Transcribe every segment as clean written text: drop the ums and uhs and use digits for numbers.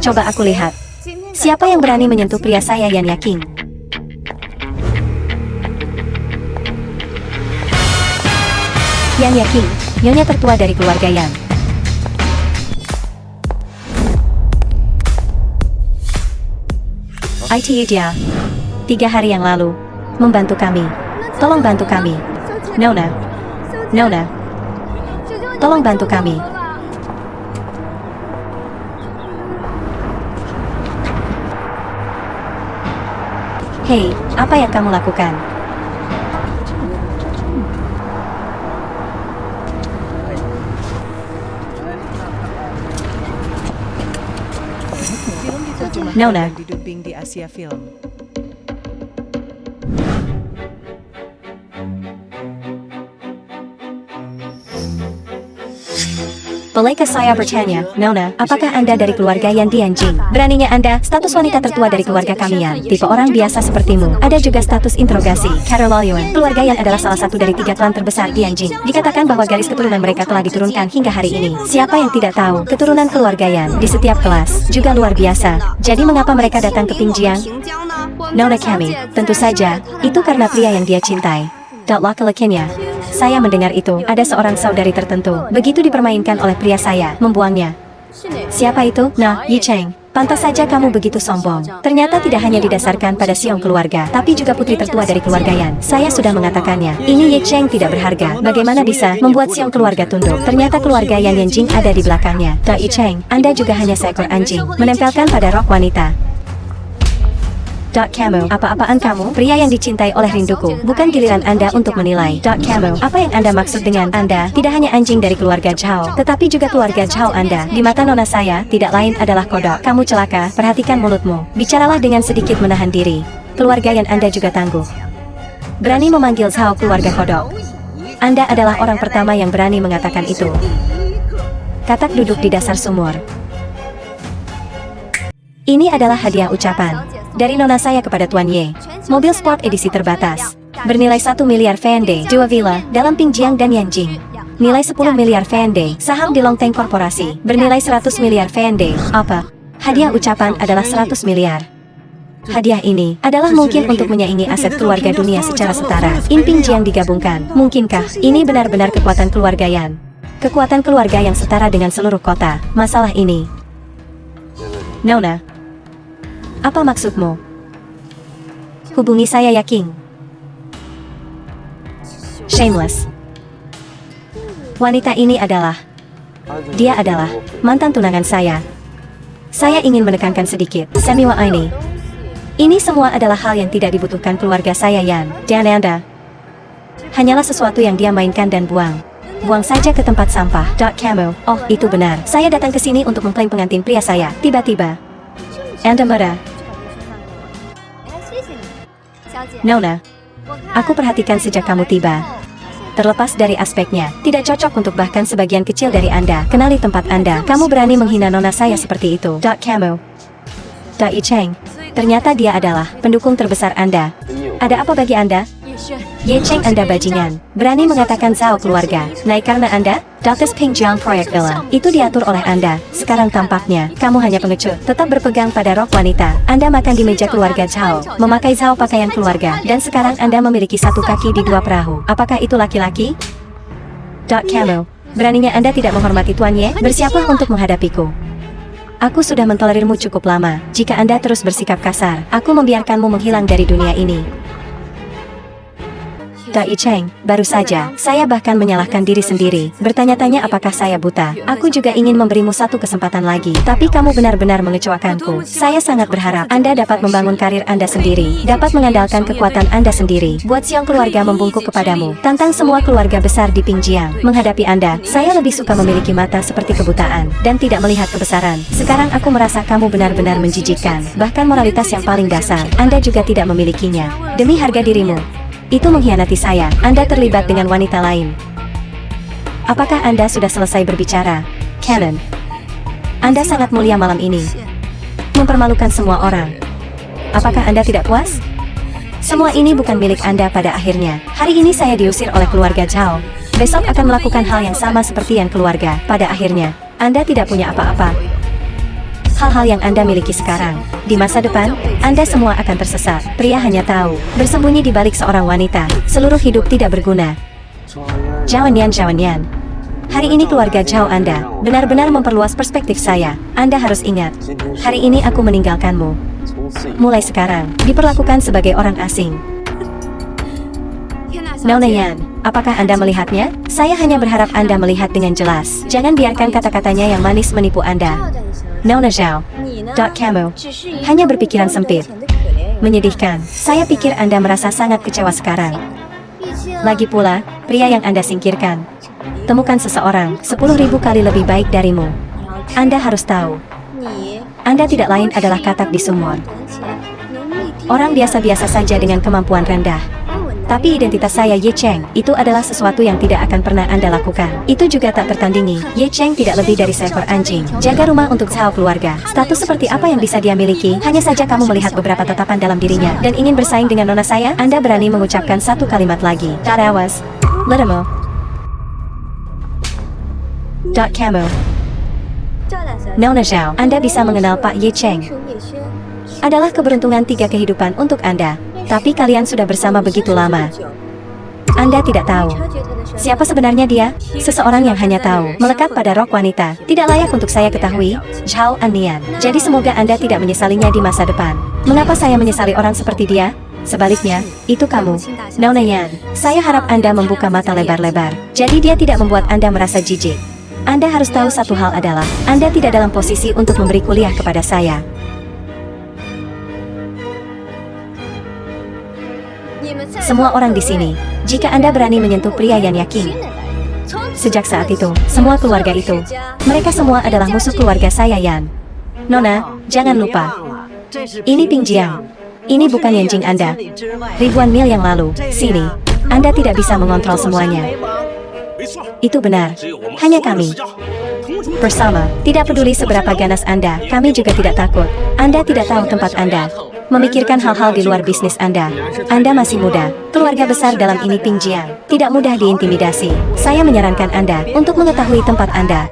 Coba aku lihat. Siapa yang berani menyentuh pria saya Yan Yaking? Yan Yaking, nyonya tertua dari keluarga Yan. ITU dia. 3 hari yang lalu. Membantu kami. Tolong bantu kami. Nona. Nona. Tolong bantu kami. Hei, apa yang kamu lakukan? Nona. Didubing di Asia Film. Bolehkah saya bertanya, Nona, apakah Anda dari keluarga Yan Dianjing? Beraninya Anda, status wanita tertua dari keluarga kami Yan, tipe orang biasa sepertimu. Ada juga status interogasi. Carol Yuan, keluarga Yan adalah salah satu dari 3 klan terbesar Dianjing. Dikatakan bahwa garis keturunan mereka telah diturunkan hingga hari ini. Siapa yang tidak tahu, keturunan keluarga Yan di setiap kelas juga luar biasa. Jadi mengapa mereka datang ke Pingjiang? Nona kami, tentu saja, itu karena pria yang dia cintai. Laki-lakinya. Saya mendengar itu, ada seorang saudari tertentu, begitu dipermainkan oleh pria saya, membuangnya. Siapa itu? Nah, Yi Cheng. Pantas saja kamu begitu sombong. Ternyata tidak hanya didasarkan pada siong keluarga, tapi juga putri tertua dari keluarga Yan. Saya sudah mengatakannya, ini Yi Cheng tidak berharga. Bagaimana bisa membuat siong keluarga tunduk? Ternyata keluarga Yan Yanjing ada di belakangnya. Yi Cheng, Anda juga hanya seekor anjing, menempelkan pada rok wanita. Kamu, apa-apaan kamu? Pria yang dicintai oleh rinduku. Bukan giliran Anda untuk menilai. Kamu, apa yang Anda maksud dengan Anda? Tidak hanya anjing dari keluarga Zhao, tetapi juga keluarga Zhao Anda. Di mata nona saya, tidak lain adalah kodok. Kamu celaka, perhatikan mulutmu. Bicaralah dengan sedikit menahan diri. Keluarga yang Anda juga tangguh. Berani memanggil Zhao keluarga kodok. Anda adalah orang pertama yang berani mengatakan itu. Katak duduk di dasar sumur. Ini adalah hadiah ucapan dari nona saya kepada Tuan Ye. Mobil sport edisi terbatas. Bernilai 1 miliar VND, 2 villa, dalam Pingjiang dan Yanjing. Nilai 10 miliar VND, saham di Longteng Korporasi. Bernilai 100 miliar VND. Apa? Hadiah ucapan adalah 100 miliar. Hadiah ini adalah mungkin untuk menyaingi aset keluarga dunia secara setara. In Pingjiang digabungkan. Mungkinkah ini benar-benar kekuatan keluarga Yan? Kekuatan keluarga yang setara dengan seluruh kota. Masalah ini. Nona. Apa maksudmu? Hubungi saya Yaking. Shameless. Wanita ini adalah... Dia adalah mantan tunangan saya. Saya ingin menekankan sedikit. Semiwa ini. Ini semua adalah hal yang tidak dibutuhkan keluarga saya Yan. Dan Anda. Hanyalah sesuatu yang dia mainkan dan buang. Buang saja ke tempat sampah. Kamu. Oh, itu benar. Saya datang ke sini untuk mengklaim pengantin pria saya. Tiba-tiba. Anda marah. Nona, aku perhatikan sejak kamu tiba. Terlepas dari aspeknya, tidak cocok untuk bahkan sebagian kecil dari Anda. Kenali tempat Anda. Kamu berani menghina nona saya seperti itu. Kamu. Yi Cheng. Ternyata dia adalah pendukung terbesar Anda. Ada apa bagi Anda? Ye Cheng Anda bajingan. Berani mengatakan Zhao keluarga. Naik karena Anda? Daltes Pingjiang Proyek Villa. Itu diatur oleh Anda. Sekarang tampaknya, kamu hanya pengecut. Tetap berpegang pada rok wanita. Anda makan di meja keluarga Zhao. Memakai Zhao pakaian keluarga. Dan sekarang Anda memiliki 1 kaki di 2 perahu. Apakah itu laki-laki? Kamu. Beraninya Anda tidak menghormati Tuan Ye? Bersiaplah untuk menghadapiku. Aku sudah mentolerirmu cukup lama. Jika Anda terus bersikap kasar, aku membiarkanmu menghilang dari dunia ini. Yi Cheng, baru saja, saya bahkan menyalahkan diri sendiri, bertanya-tanya apakah saya buta. Aku juga ingin memberimu 1 kesempatan lagi, tapi kamu benar-benar mengecewakanku. Saya sangat berharap Anda dapat membangun karir Anda sendiri, dapat mengandalkan kekuatan Anda sendiri, buat siang keluarga membungkuk kepadamu, tantang semua keluarga besar di Pingjiang. Menghadapi Anda, saya lebih suka memiliki mata seperti kebutaan, dan tidak melihat kebesaran. Sekarang aku merasa kamu benar-benar menjijikkan, bahkan moralitas yang paling dasar, Anda juga tidak memilikinya. Demi harga dirimu. Itu mengkhianati saya. Anda terlibat dengan wanita lain. Apakah Anda sudah selesai berbicara? Canon. Anda sangat mulia malam ini. Mempermalukan semua orang. Apakah Anda tidak puas? Semua ini bukan milik Anda pada akhirnya. Hari ini saya diusir oleh keluarga Zhao. Besok akan melakukan hal yang sama seperti yang keluarga. Pada akhirnya, Anda tidak punya apa-apa. hal-hal yang Anda miliki sekarang. Di masa depan, Anda semua akan tersesat. Pria hanya tahu bersembunyi di balik seorang wanita. Seluruh hidup tidak berguna. Zhao Nian. Hari ini keluarga Zhao Anda benar-benar memperluas perspektif saya. Anda harus ingat, hari ini aku meninggalkanmu. Mulai sekarang, diperlakukan sebagai orang asing. Nona Yan, apakah Anda melihatnya? Saya hanya berharap Anda melihat dengan jelas. Jangan biarkan kata-katanya yang manis menipu Anda. Nona Zhao. Kamu hanya berpikiran sempit. Menyedihkan. Saya pikir Anda merasa sangat kecewa sekarang. Lagi pula, pria yang Anda singkirkan. Temukan seseorang 10.000 kali lebih baik darimu. Anda harus tahu. Anda tidak lain adalah katak di sumur. Orang biasa-biasa saja dengan kemampuan rendah. Tapi identitas saya Ye Cheng, itu adalah sesuatu yang tidak akan pernah Anda lakukan. Itu juga tak tertandingi. Ye Cheng tidak lebih dari seekor anjing. Jaga rumah untuk Zhao keluarga. Status seperti apa yang bisa dia miliki? Hanya saja kamu melihat beberapa tatapan dalam dirinya. Dan ingin bersaing dengan nona saya? Anda berani mengucapkan satu kalimat lagi. Tak awas. Letamo. Kamu. Nona Zhao, Anda bisa mengenal Pak Ye Cheng. Adalah keberuntungan 3 kehidupan untuk Anda. Tapi kalian sudah bersama begitu lama. Anda tidak tahu siapa sebenarnya dia? Seseorang yang hanya tahu melekat pada rok wanita. Tidak layak untuk saya ketahui. Zhao Nian. Jadi semoga Anda tidak menyesalinya di masa depan. Mengapa saya menyesali orang seperti dia? Sebaliknya, itu kamu, Nona Yan. Saya harap Anda membuka mata lebar-lebar. Jadi dia tidak membuat Anda merasa jijik. Anda harus tahu satu hal adalah, Anda tidak dalam posisi untuk memberi kuliah kepada saya. Semua orang di sini, jika Anda berani menyentuh pria yang yakin. Sejak saat itu, semua keluarga itu, mereka semua adalah musuh keluarga saya Yan. Nona, jangan lupa. Ini Ping Jiang. Ini bukan Yanjing Anda. Ribuan mil yang lalu, sini. Anda tidak bisa mengontrol semuanya. Itu benar. Hanya kami. Bersama, tidak peduli seberapa ganas Anda, kami juga tidak takut. Anda tidak tahu tempat Anda. Memikirkan hal-hal di luar bisnis Anda. Anda masih muda. Keluarga besar dalam ini Ping Jiang. Tidak mudah diintimidasi. Saya menyarankan Anda untuk mengetahui tempat Anda.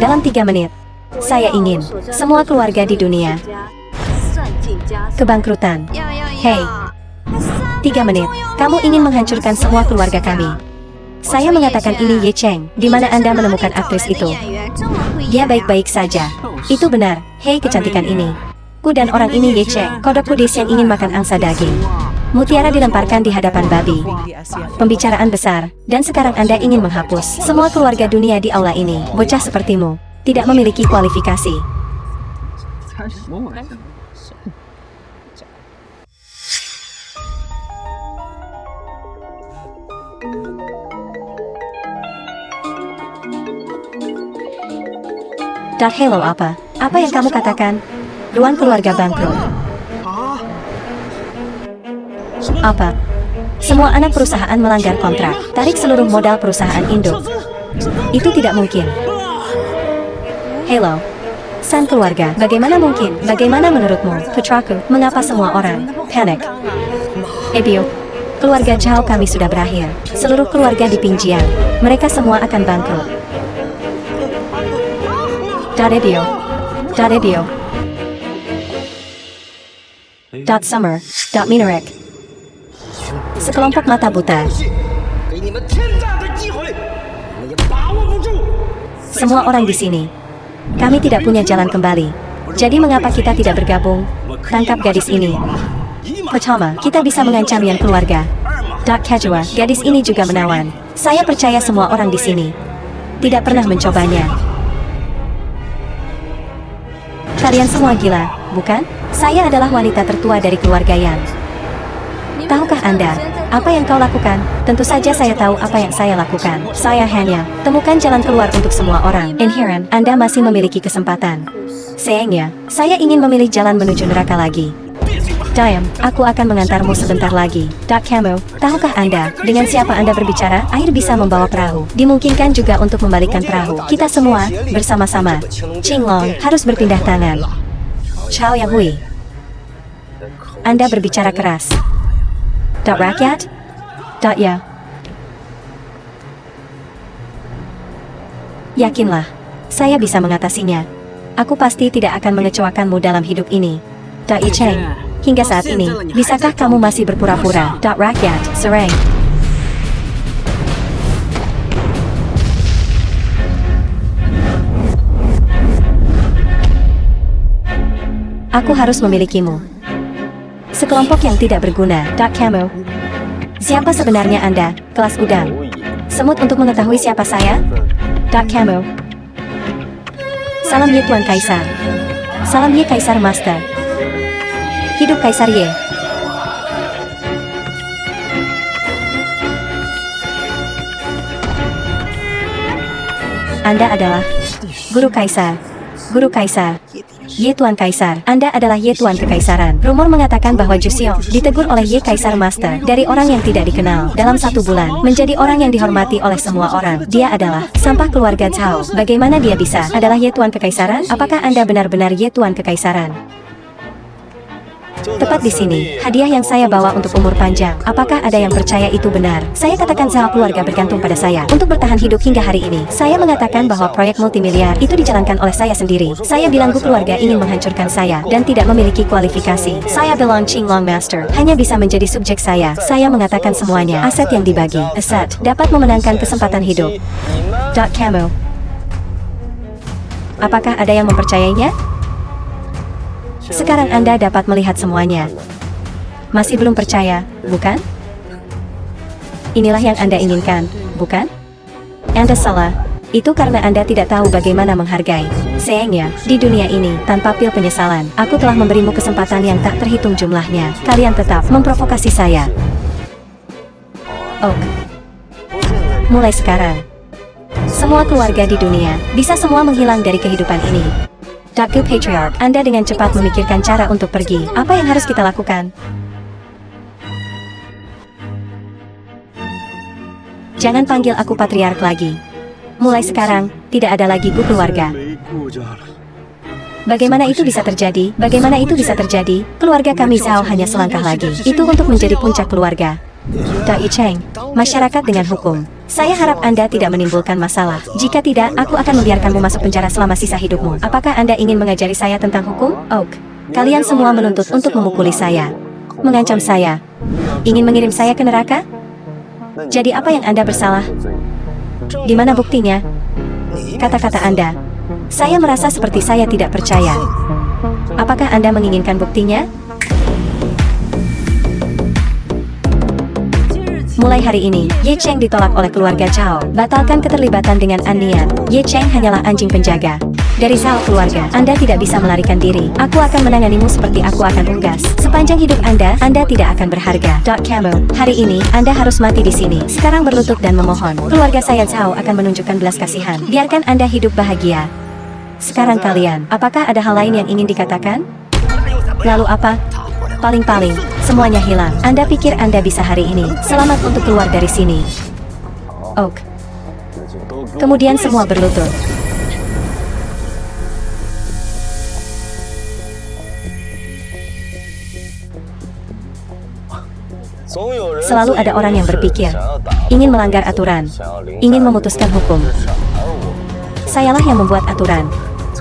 Dalam 3 menit, saya ingin semua keluarga di dunia kebangkrutan. Hei, 3 menit. Kamu ingin menghancurkan semua keluarga kami. Saya mengatakan ini Ye Cheng. Di mana Anda menemukan aktris itu? Dia baik-baik saja. Itu benar. Hei kecantikan ini. Ku dan orang ini Ye Cheng. Kodok kudis yang ingin makan angsa daging. Mutiara dilemparkan di hadapan babi. Pembicaraan besar. Dan sekarang Anda ingin menghapus semua keluarga dunia di aula ini. Bocah sepertimu tidak memiliki kualifikasi. Hello apa? Apa yang kamu katakan? Ruang keluarga bangkrut. Apa? Semua anak perusahaan melanggar kontrak. Tarik seluruh modal perusahaan induk. Itu tidak mungkin. Hello. Sang keluarga, bagaimana mungkin? Bagaimana menurutmu, putraku? Mengapa semua orang panik? Ebio, keluarga Zhao kami sudah berakhir. Seluruh keluarga di Ping Jiang. Mereka semua akan bangkrut. Darebio. Summer. Minarek. Sekelompok mata buta. Semua orang di sini. Kami tidak punya jalan kembali. Jadi mengapa kita tidak bergabung? Tangkap gadis ini. Pertama, kita bisa mengancam yang keluarga. Kedua, gadis ini juga menawan. Saya percaya semua orang di sini tidak pernah mencobanya. Kalian semua gila, bukan? Saya adalah wanita tertua dari keluarga Yan. Tahukah Anda, apa yang kau lakukan? Tentu saja saya tahu apa yang saya lakukan. Saya hanya temukan jalan keluar untuk semua orang. Inherent, Anda masih memiliki kesempatan. Sayangnya, saya ingin memilih jalan menuju neraka lagi. Diam, aku akan mengantarmu sebentar lagi. Kamu, tahukah Anda, dengan siapa Anda berbicara, air bisa membawa perahu. Dimungkinkan juga untuk membalikkan perahu. Kita semua, bersama-sama. Qinglong, harus berpindah tangan. Chao Yang Hui. Anda berbicara keras. Rakyat? Ya. Yakinlah, saya bisa mengatasinya. Aku pasti tidak akan mengecewakanmu dalam hidup ini. Dai Cheng, hingga saat ini, bisakah kamu masih berpura-pura? Rakyat, serang. Aku harus memilikimu. Sekelompok yang tidak berguna. Kamu. Siapa sebenarnya Anda, kelas udang? Semut untuk mengetahui siapa saya? Kamu. Salam Ye Tuan Kaisar. Salam Ye Kaisar Master. Hidup Kaisar Ye. Anda adalah Guru Kaisar. Guru Kaisar. Ye Tuan Kaisar, Anda adalah Ye Tuan Kekaisaran. Rumor mengatakan bahwa Jusio ditegur oleh Ye Kaisar Master dari orang yang tidak dikenal dalam 1 bulan menjadi orang yang dihormati oleh semua orang. Dia adalah sampah keluarga Cao. Bagaimana dia bisa adalah Ye Tuan Kekaisaran? Apakah Anda benar-benar Ye Tuan Kekaisaran? Tepat di sini, hadiah yang saya bawa untuk umur panjang. Apakah ada yang percaya itu benar? Saya katakan Zhao keluarga bergantung pada saya untuk bertahan hidup hingga hari ini. Saya mengatakan bahwa proyek multimiliar itu dijalankan oleh saya sendiri. Saya bilang Gu keluarga ingin menghancurkan saya dan tidak memiliki kualifikasi. Saya bilang Qinglong Master hanya bisa menjadi subjek saya. Saya mengatakan semuanya aset yang dibagi. Aset dapat memenangkan kesempatan hidup. Kamu. Apakah ada yang mempercayainya? Sekarang Anda dapat melihat semuanya. Masih belum percaya, bukan? Inilah yang Anda inginkan, bukan? Anda salah. Itu karena Anda tidak tahu bagaimana menghargai. Sayangnya, di dunia ini, tanpa pil penyesalan, aku telah memberimu kesempatan yang tak terhitung jumlahnya. Kalian tetap memprovokasi saya. Oh. Mulai sekarang, semua keluarga di dunia bisa semua menghilang dari kehidupan ini. Gu Patriarch, Anda dengan cepat memikirkan cara untuk pergi. Apa yang harus kita lakukan? Jangan panggil aku Patriarch lagi. Mulai sekarang, tidak ada lagi Gu keluarga. Bagaimana itu bisa terjadi? Bagaimana itu bisa terjadi? Keluarga kami Zhao hanya selangkah lagi. Itu untuk menjadi puncak keluarga. Dai Cheng, masyarakat dengan hukum. Saya harap Anda tidak menimbulkan masalah. Jika tidak, aku akan membiarkanmu masuk penjara selama sisa hidupmu. Apakah Anda ingin mengajari saya tentang hukum? Oak. Kalian semua menuntut untuk memukuli saya. Mengancam saya. Ingin mengirim saya ke neraka? Jadi apa yang Anda bersalah? Di mana buktinya? Kata-kata Anda. Saya merasa seperti saya tidak percaya. Apakah Anda menginginkan buktinya? Mulai hari ini, Ye Cheng ditolak oleh keluarga Cao. Batalkan keterlibatan dengan Anian. Ye Cheng hanyalah anjing penjaga. Dari Zhao keluarga, Anda tidak bisa melarikan diri. Aku akan menanganimu seperti aku akan unggas. Sepanjang hidup Anda tidak akan berharga. Kamu, hari ini, Anda harus mati di sini. Sekarang berlutut dan memohon. Keluarga saya Zhao akan menunjukkan belas kasihan. Biarkan Anda hidup bahagia. Sekarang kalian, apakah ada hal lain yang ingin dikatakan? Lalu apa? Paling-paling, semuanya hilang. Anda pikir Anda bisa hari ini. Selamat untuk keluar dari sini. Oak. Kemudian semua berlutut. Selalu ada orang yang berpikir, ingin melanggar aturan, ingin memutuskan hukum. Sayalah yang membuat aturan.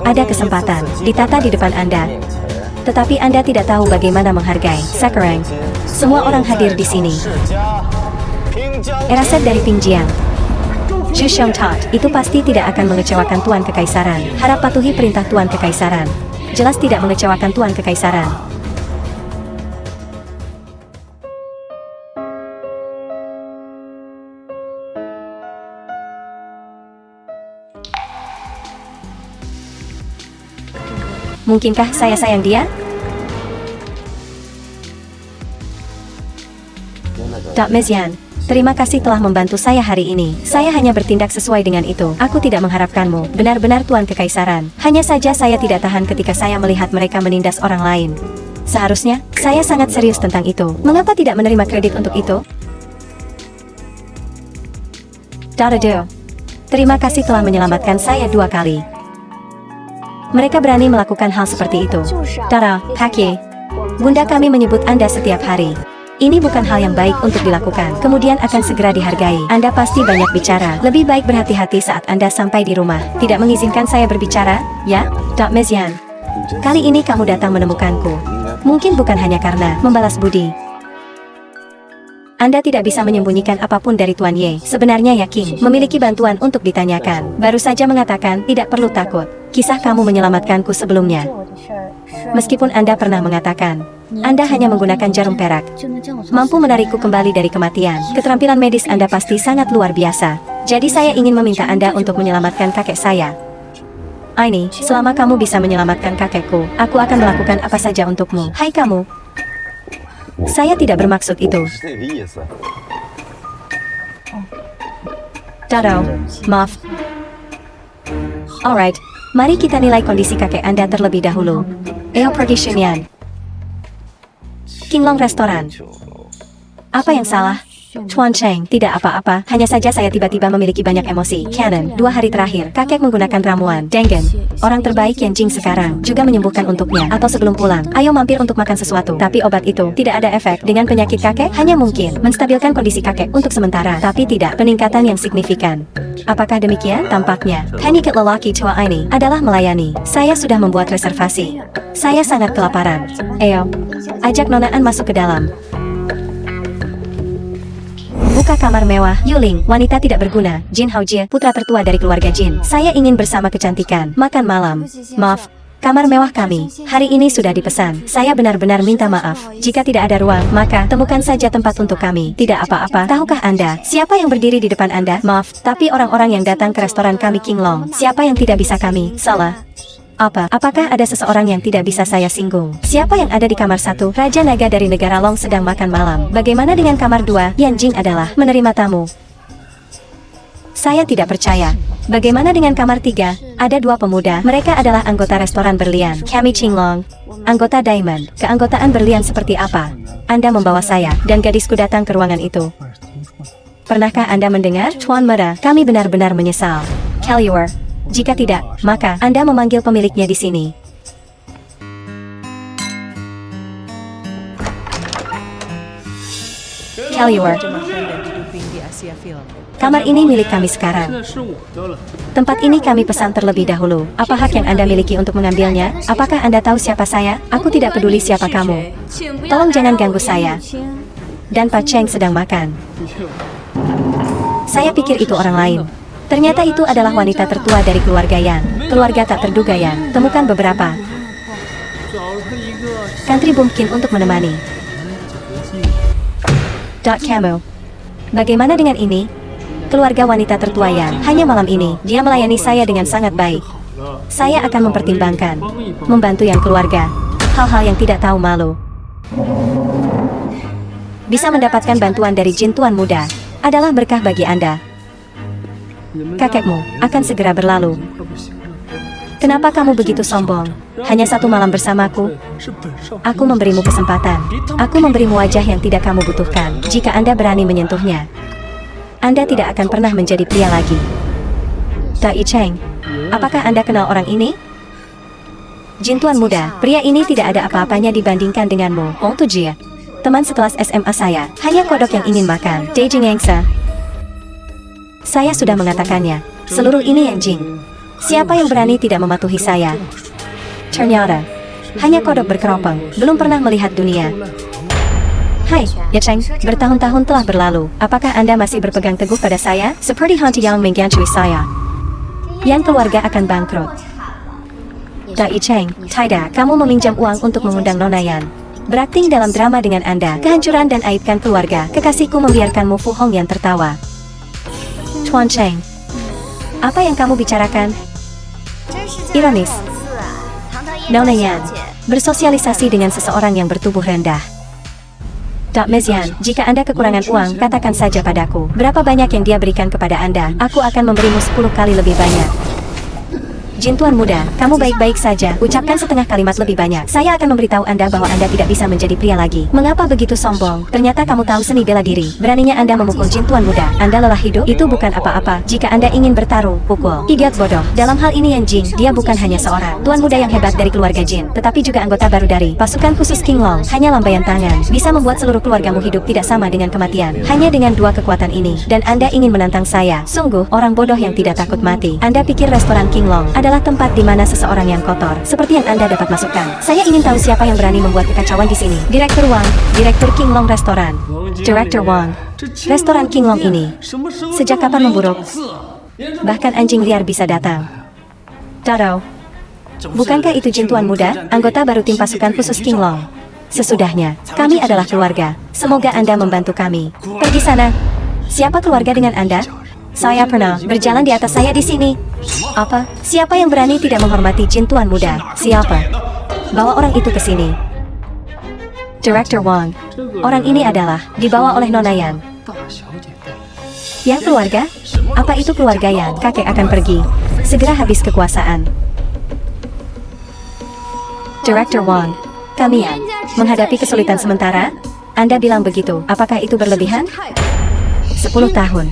Ada kesempatan, ditata di depan Anda. Tetapi Anda tidak tahu bagaimana menghargai. Sakurang. Semua orang hadir di sini. Eraset dari Pingjiang. Zhu Xiongtat, itu pasti tidak akan mengecewakan Tuan Kekaisaran. Harap patuhi perintah Tuan Kekaisaran. Jelas tidak mengecewakan Tuan Kekaisaran. Mungkinkah saya sayang dia? Dr. Mezian, terima kasih telah membantu saya hari ini. Saya hanya bertindak sesuai dengan itu. Aku tidak mengharapkanmu, benar-benar Tuan Kekaisaran. Hanya saja saya tidak tahan ketika saya melihat mereka menindas orang lain. Seharusnya, saya sangat serius tentang itu. Mengapa tidak menerima kredit untuk itu? Darado, terima kasih telah menyelamatkan saya 2 kali. Mereka berani melakukan hal seperti itu. Tara, Kake, Bunda kami menyebut Anda setiap hari. Ini bukan hal yang baik untuk dilakukan, kemudian akan segera dihargai. Anda pasti banyak bicara. Lebih baik berhati-hati saat Anda sampai di rumah. Tidak mengizinkan saya berbicara, ya, Dok Mezian? Kali ini kamu datang menemukanku. Mungkin bukan hanya karena membalas budi. Anda tidak bisa menyembunyikan apapun dari Tuan Ye. Sebenarnya ya King, memiliki bantuan untuk ditanyakan. Baru saja mengatakan tidak perlu takut. Kisah kamu menyelamatkanku sebelumnya. Meskipun Anda pernah mengatakan, Anda hanya menggunakan jarum perak, mampu menarikku kembali dari kematian. Keterampilan medis Anda pasti sangat luar biasa. Jadi saya ingin meminta Anda untuk menyelamatkan kakek saya. Aini, selama kamu bisa menyelamatkan kakekku, aku akan melakukan apa saja untukmu. Hai kamu. Saya tidak bermaksud itu. Dado, maaf. Alright, mari kita nilai kondisi kakek Anda terlebih dahulu. Eo pergi Shunyan. Kinglong Restoran. Apa yang salah? Tuan Cheng, tidak apa-apa, hanya saja saya tiba-tiba memiliki banyak emosi. Canon, 2 hari terakhir, kakek menggunakan ramuan. Dengen, orang terbaik yang Jing sekarang, juga menyembuhkan untuknya, atau sebelum pulang. Ayo mampir untuk makan sesuatu. Tapi obat itu tidak ada efek dengan penyakit kakek, hanya mungkin menstabilkan kondisi kakek untuk sementara, tapi tidak peningkatan yang signifikan. Apakah demikian? Tampaknya, teknik lelaki tua ini adalah melayani. Saya sudah membuat reservasi. Saya sangat kelaparan. Ayo, ajak Nona An masuk ke dalam. Buka kamar mewah. Yuling, wanita tidak berguna. Jin Haojie, putra tertua dari keluarga Jin. Saya ingin bersama kecantikan. Makan malam. Maaf, kamar mewah kami hari ini sudah dipesan. Saya benar-benar minta maaf. Jika tidak ada ruang, maka temukan saja tempat untuk kami. Tidak apa-apa. Tahukah Anda, siapa yang berdiri di depan Anda? Maaf, tapi orang-orang yang datang ke restoran kami King Long. Siapa yang tidak bisa kami? Salah. Apakah ada seseorang yang tidak bisa saya singgung? Siapa yang ada di kamar 1? Raja Naga dari negara Long sedang makan malam. Bagaimana dengan kamar 2? Yan Jing adalah menerima tamu. Saya tidak percaya. Bagaimana dengan kamar 3? Ada 2 pemuda. Mereka adalah anggota restoran berlian. Kami Qinglong, anggota Diamond. Keanggotaan berlian seperti apa? Anda membawa saya dan gadisku datang ke ruangan itu. Pernahkah Anda mendengar? Tuan Mera, kami benar-benar menyesal. Kaluar. Jika tidak, maka Anda memanggil pemiliknya di sini. Kaluar. Kamar ini milik kami sekarang. Tempat ini kami pesan terlebih dahulu. Apa hak yang Anda miliki untuk mengambilnya? Apakah Anda tahu siapa saya? Aku tidak peduli siapa kamu. Tolong jangan ganggu saya. Dan Pak Cheng sedang makan. Saya pikir itu orang lain. Ternyata itu adalah wanita tertua dari keluarga Yan. Keluarga tak terduga Yan. Temukan beberapa country bumpkin untuk menemani. Camo. Bagaimana dengan ini? Keluarga wanita tertua Yan. Hanya malam ini, dia melayani saya dengan sangat baik. Saya akan mempertimbangkan membantu yang keluarga. Hal-hal yang tidak tahu malu. Bisa mendapatkan bantuan dari Jin Tuan Muda adalah berkah bagi Anda. Kakekmu akan segera berlalu. Kenapa kamu begitu sombong? Hanya 1 malam bersamaku? Aku memberimu kesempatan. Aku memberimu wajah yang tidak kamu butuhkan. Jika Anda berani menyentuhnya, Anda tidak akan pernah menjadi pria lagi. Dai Cheng, apakah Anda kenal orang ini? Jin Tuan Muda, pria ini tidak ada apa-apanya dibandingkan denganmu. Oh Tujia, teman sekelas SMA saya. Hanya kodok yang ingin makan. Dejing Yangsa. Saya sudah mengatakannya. Seluruh ini yang Jing. Siapa yang berani tidak mematuhi saya? Ternyata hanya kodok berkeropong, belum pernah melihat dunia. Hai, Ya Cheng, bertahun-tahun telah berlalu. Apakah Anda masih berpegang teguh pada saya? Seperti hantu yang menggantui saya. Yang keluarga akan bangkrut. Dai Cheng, tidak, kamu meminjam uang untuk mengundang Nona Yan. Berakting dalam drama dengan Anda, kehancuran dan aibkan keluarga. Kekasihku membiarkanmu Fu Hong yang tertawa. Tuan Cheng, apa yang kamu bicarakan? Ironis. Nona Yan, bersosialisasi dengan seseorang yang bertubuh rendah. Dok Mezian, jika Anda kekurangan uang, katakan saja padaku. Berapa banyak yang dia berikan kepada Anda, aku akan memberimu 10 kali lebih banyak. Jin Tuan Muda, kamu baik-baik saja. Ucapkan setengah kalimat lebih banyak. Saya akan memberitahu Anda bahwa Anda tidak bisa menjadi pria lagi. Mengapa begitu sombong? Ternyata kamu tahu seni bela diri. Beraninya Anda memukul Jin Tuan Muda. Anda lelah hidup? Itu bukan apa-apa. Jika Anda ingin bertarung, pukul. Idiot bodoh. Dalam hal ini Yan Jing, dia bukan hanya seorang Tuan Muda yang hebat dari keluarga Jin, tetapi juga anggota baru dari pasukan khusus King Long. Hanya lambaian tangan bisa membuat seluruh keluargamu hidup tidak sama dengan kematian. Hanya dengan dua kekuatan ini, dan Anda ingin menantang saya. Sungguh, orang bodoh yang tidak takut mati. Anda pikir restoran King Long adalah tempat di mana seseorang yang kotor, seperti yang Anda dapat masukkan. Saya ingin tahu siapa yang berani membuat kekacauan di sini. Direktur Wang, Direktur King Long Restoran. Director Wang, restoran King Long ini sejak kapan memburuk? Bahkan anjing liar bisa datang. Taro, bukankah itu Jin Tuan Muda, anggota baru tim pasukan khusus King Long? Sesudahnya, kami adalah keluarga. Semoga Anda membantu kami. Pergi sana. Siapa keluarga dengan Anda? Saya pernah berjalan di atas saya di sini. Apa? Siapa yang berani tidak menghormati Jin Tuan Muda? Siapa? Bawa orang itu ke sini. Director Wang, orang ini adalah dibawa oleh Nona Yan. Yang keluarga? Apa itu keluarga Yan? Kakek akan pergi. Segera habis kekuasaan. Director Wang, kami Yan menghadapi kesulitan sementara. Anda bilang begitu. Apakah itu berlebihan? 10 tahun.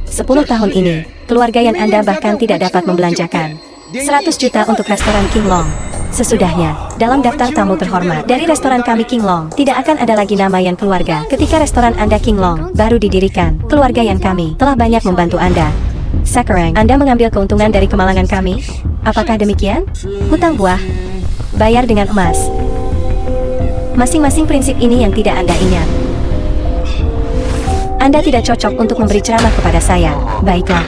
10 tahun ini, keluarga Yan Anda bahkan tidak dapat membelanjakan 100 juta untuk restoran King Long. Sesudahnya, dalam daftar tamu terhormat dari restoran kami King Long, tidak akan ada lagi nama Yan keluarga. Ketika restoran Anda King Long baru didirikan, keluarga Yan kami telah banyak membantu Anda. Sekarang, Anda mengambil keuntungan dari kemalangan kami? Apakah demikian? Hutang buah, bayar dengan emas. Masing-masing prinsip ini yang tidak Anda ingat. Anda tidak cocok untuk memberi ceramah kepada saya. Baiklah.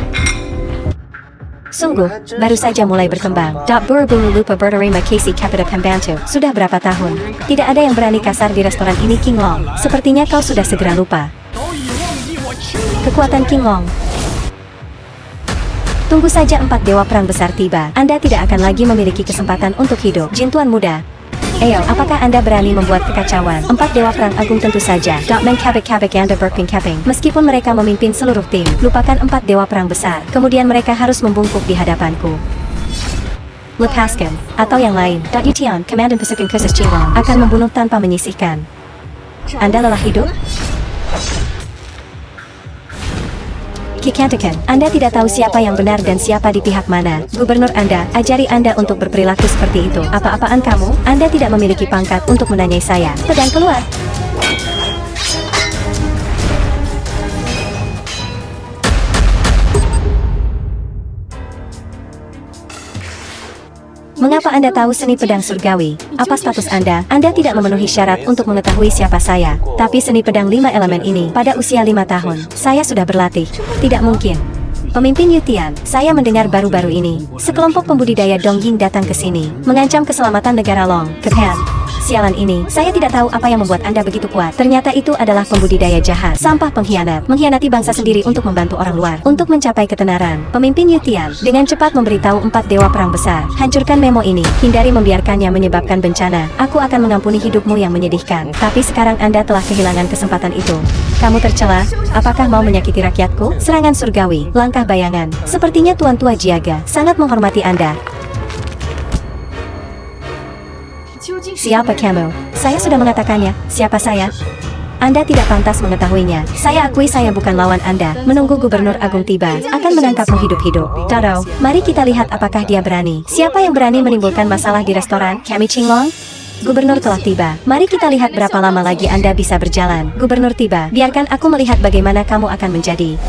Sungguh, baru saja mulai berkembang. Buru-buru lupa berterima kasih kepada pembantu. Sudah berapa tahun? Tidak ada yang berani kasar di restoran ini King Long. Sepertinya kau sudah segera lupa. Kekuatan King Long. Tunggu saja 4 dewa perang besar tiba. Anda tidak akan lagi memiliki kesempatan untuk hidup. Jin Tuan Muda. Ayo, apakah Anda berani membuat kekacauan? 4 dewa perang agung tentu saja. Mengkabik-kabik Anda berping-kabing. Meskipun mereka memimpin seluruh tim, lupakan 4 dewa perang besar. Kemudian mereka harus membungkuk di hadapanku. Lepaskan, atau yang lain. Yutian, Komandan Pasukan Khusus Qinglong, akan membunuh tanpa menyisihkan. Anda lelah hidup? Kikantakan, Anda tidak tahu siapa yang benar dan siapa di pihak mana. Gubernur Anda, ajari Anda untuk berperilaku seperti itu. Apa-apaan kamu? Anda tidak memiliki pangkat untuk menanyai saya. Pedang keluar. Mengapa Anda tahu seni pedang surgawi? Apa status Anda? Anda tidak memenuhi syarat untuk mengetahui siapa saya. Tapi seni pedang 5 elemen ini, pada usia 5 tahun, saya sudah berlatih. Tidak mungkin. Pemimpin Yutian, saya mendengar baru-baru ini, sekelompok pembudidaya Dongying datang ke sini, mengancam keselamatan negara Long, Kepan. Sialan ini, saya tidak tahu apa yang membuat Anda begitu kuat. Ternyata itu adalah pembudidaya jahat, sampah pengkhianat, mengkhianati bangsa sendiri untuk membantu orang luar. Untuk mencapai ketenaran, pemimpin Yutian dengan cepat memberitahu 4 dewa perang besar, hancurkan memo ini, hindari membiarkannya menyebabkan bencana. Aku akan mengampuni hidupmu yang menyedihkan. Tapi sekarang Anda telah kehilangan kesempatan itu. Kamu tercela, apakah mau menyakiti rakyatku? Serangan surgawi, langkah bayangan. Sepertinya Tuan Tua Jiaga sangat menghormati Anda. Siapa kamu? Saya sudah mengatakannya. Siapa saya? Anda tidak pantas mengetahuinya. Saya akui saya bukan lawan Anda. Menunggu Gubernur Agung tiba, akan menangkapmu hidup-hidup. Taro, mari kita lihat apakah dia berani. Siapa yang berani menimbulkan masalah di restoran kami Qinglong? Gubernur telah tiba. Mari kita lihat berapa lama lagi Anda bisa berjalan. Gubernur tiba. Biarkan aku melihat bagaimana kamu akan menjadi.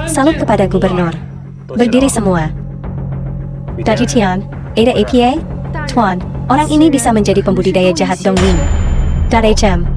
Salut kepada Gubernur. Berdiri semua. Yutian, Ada APA? Tuan, orang ini bisa menjadi pembudidaya jahat Dongying. HM.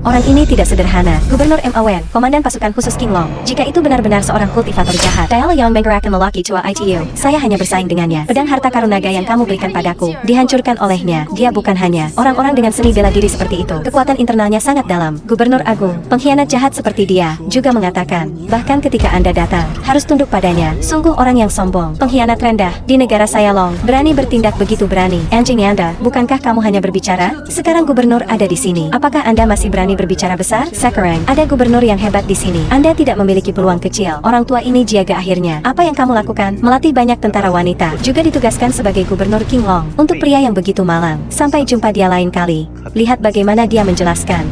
Orang ini tidak sederhana. Gubernur Mawen, Komandan Pasukan Khusus King Long. Jika itu benar-benar seorang kultivator jahat, Dial yang menggerakkan lelaki tua ITU. Saya hanya bersaing dengannya. Pedang harta karun naga yang kamu berikan padaku, dihancurkan olehnya. Dia bukan hanya orang-orang dengan seni bela diri seperti itu. Kekuatan internalnya sangat dalam. Gubernur Agung, pengkhianat jahat seperti dia, juga mengatakan, bahkan ketika Anda datang, harus tunduk padanya. Sungguh orang yang sombong, pengkhianat rendah. Di negara saya Long, berani bertindak begitu berani. Anjing Anda, bukankah kamu hanya berbicara? Sekarang Gubernur ada di sini. Apakah Anda masih berani berani berbicara besar? Sekarang, ada gubernur yang hebat di sini. Anda tidak memiliki peluang kecil. Orang tua ini Jiaga akhirnya. Apa yang kamu lakukan? Melatih banyak tentara wanita. Juga ditugaskan sebagai gubernur King Long. Untuk pria yang begitu malang. Sampai jumpa dia lain kali. Lihat bagaimana dia menjelaskan.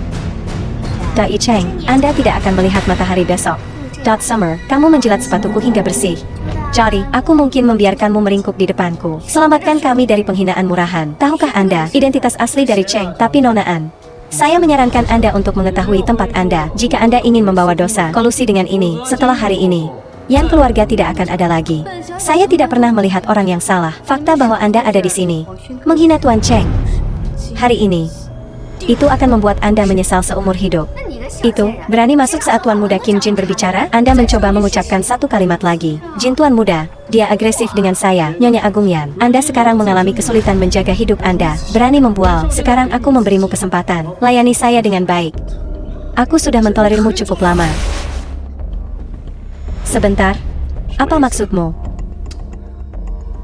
Dai Cheng, Anda tidak akan melihat matahari besok. Summer, kamu menjilat sepatuku hingga bersih. Jadi, aku mungkin membiarkanmu meringkuk di depanku. Selamatkan kami dari penghinaan murahan. Tahukah Anda, identitas asli dari Cheng, tapi nonaan. Saya menyarankan Anda untuk mengetahui tempat Anda, jika Anda ingin membawa dosa, kolusi dengan ini, setelah hari ini. Yang keluarga tidak akan ada lagi. Saya tidak pernah melihat orang yang salah. Fakta bahwa Anda ada di sini. Menghina Tuan Cheng. Hari ini. Itu akan membuat Anda menyesal seumur hidup. Itu, berani masuk saat Tuan Muda Kim Jin berbicara, Anda mencoba mengucapkan satu kalimat lagi. Jin Tuan Muda, dia agresif dengan saya, Nyonya Agung Yan. Anda sekarang mengalami kesulitan menjaga hidup Anda. Berani membual, sekarang aku memberimu kesempatan. Layani saya dengan baik. Aku sudah mentolerirmu cukup lama. Sebentar. Apa maksudmu?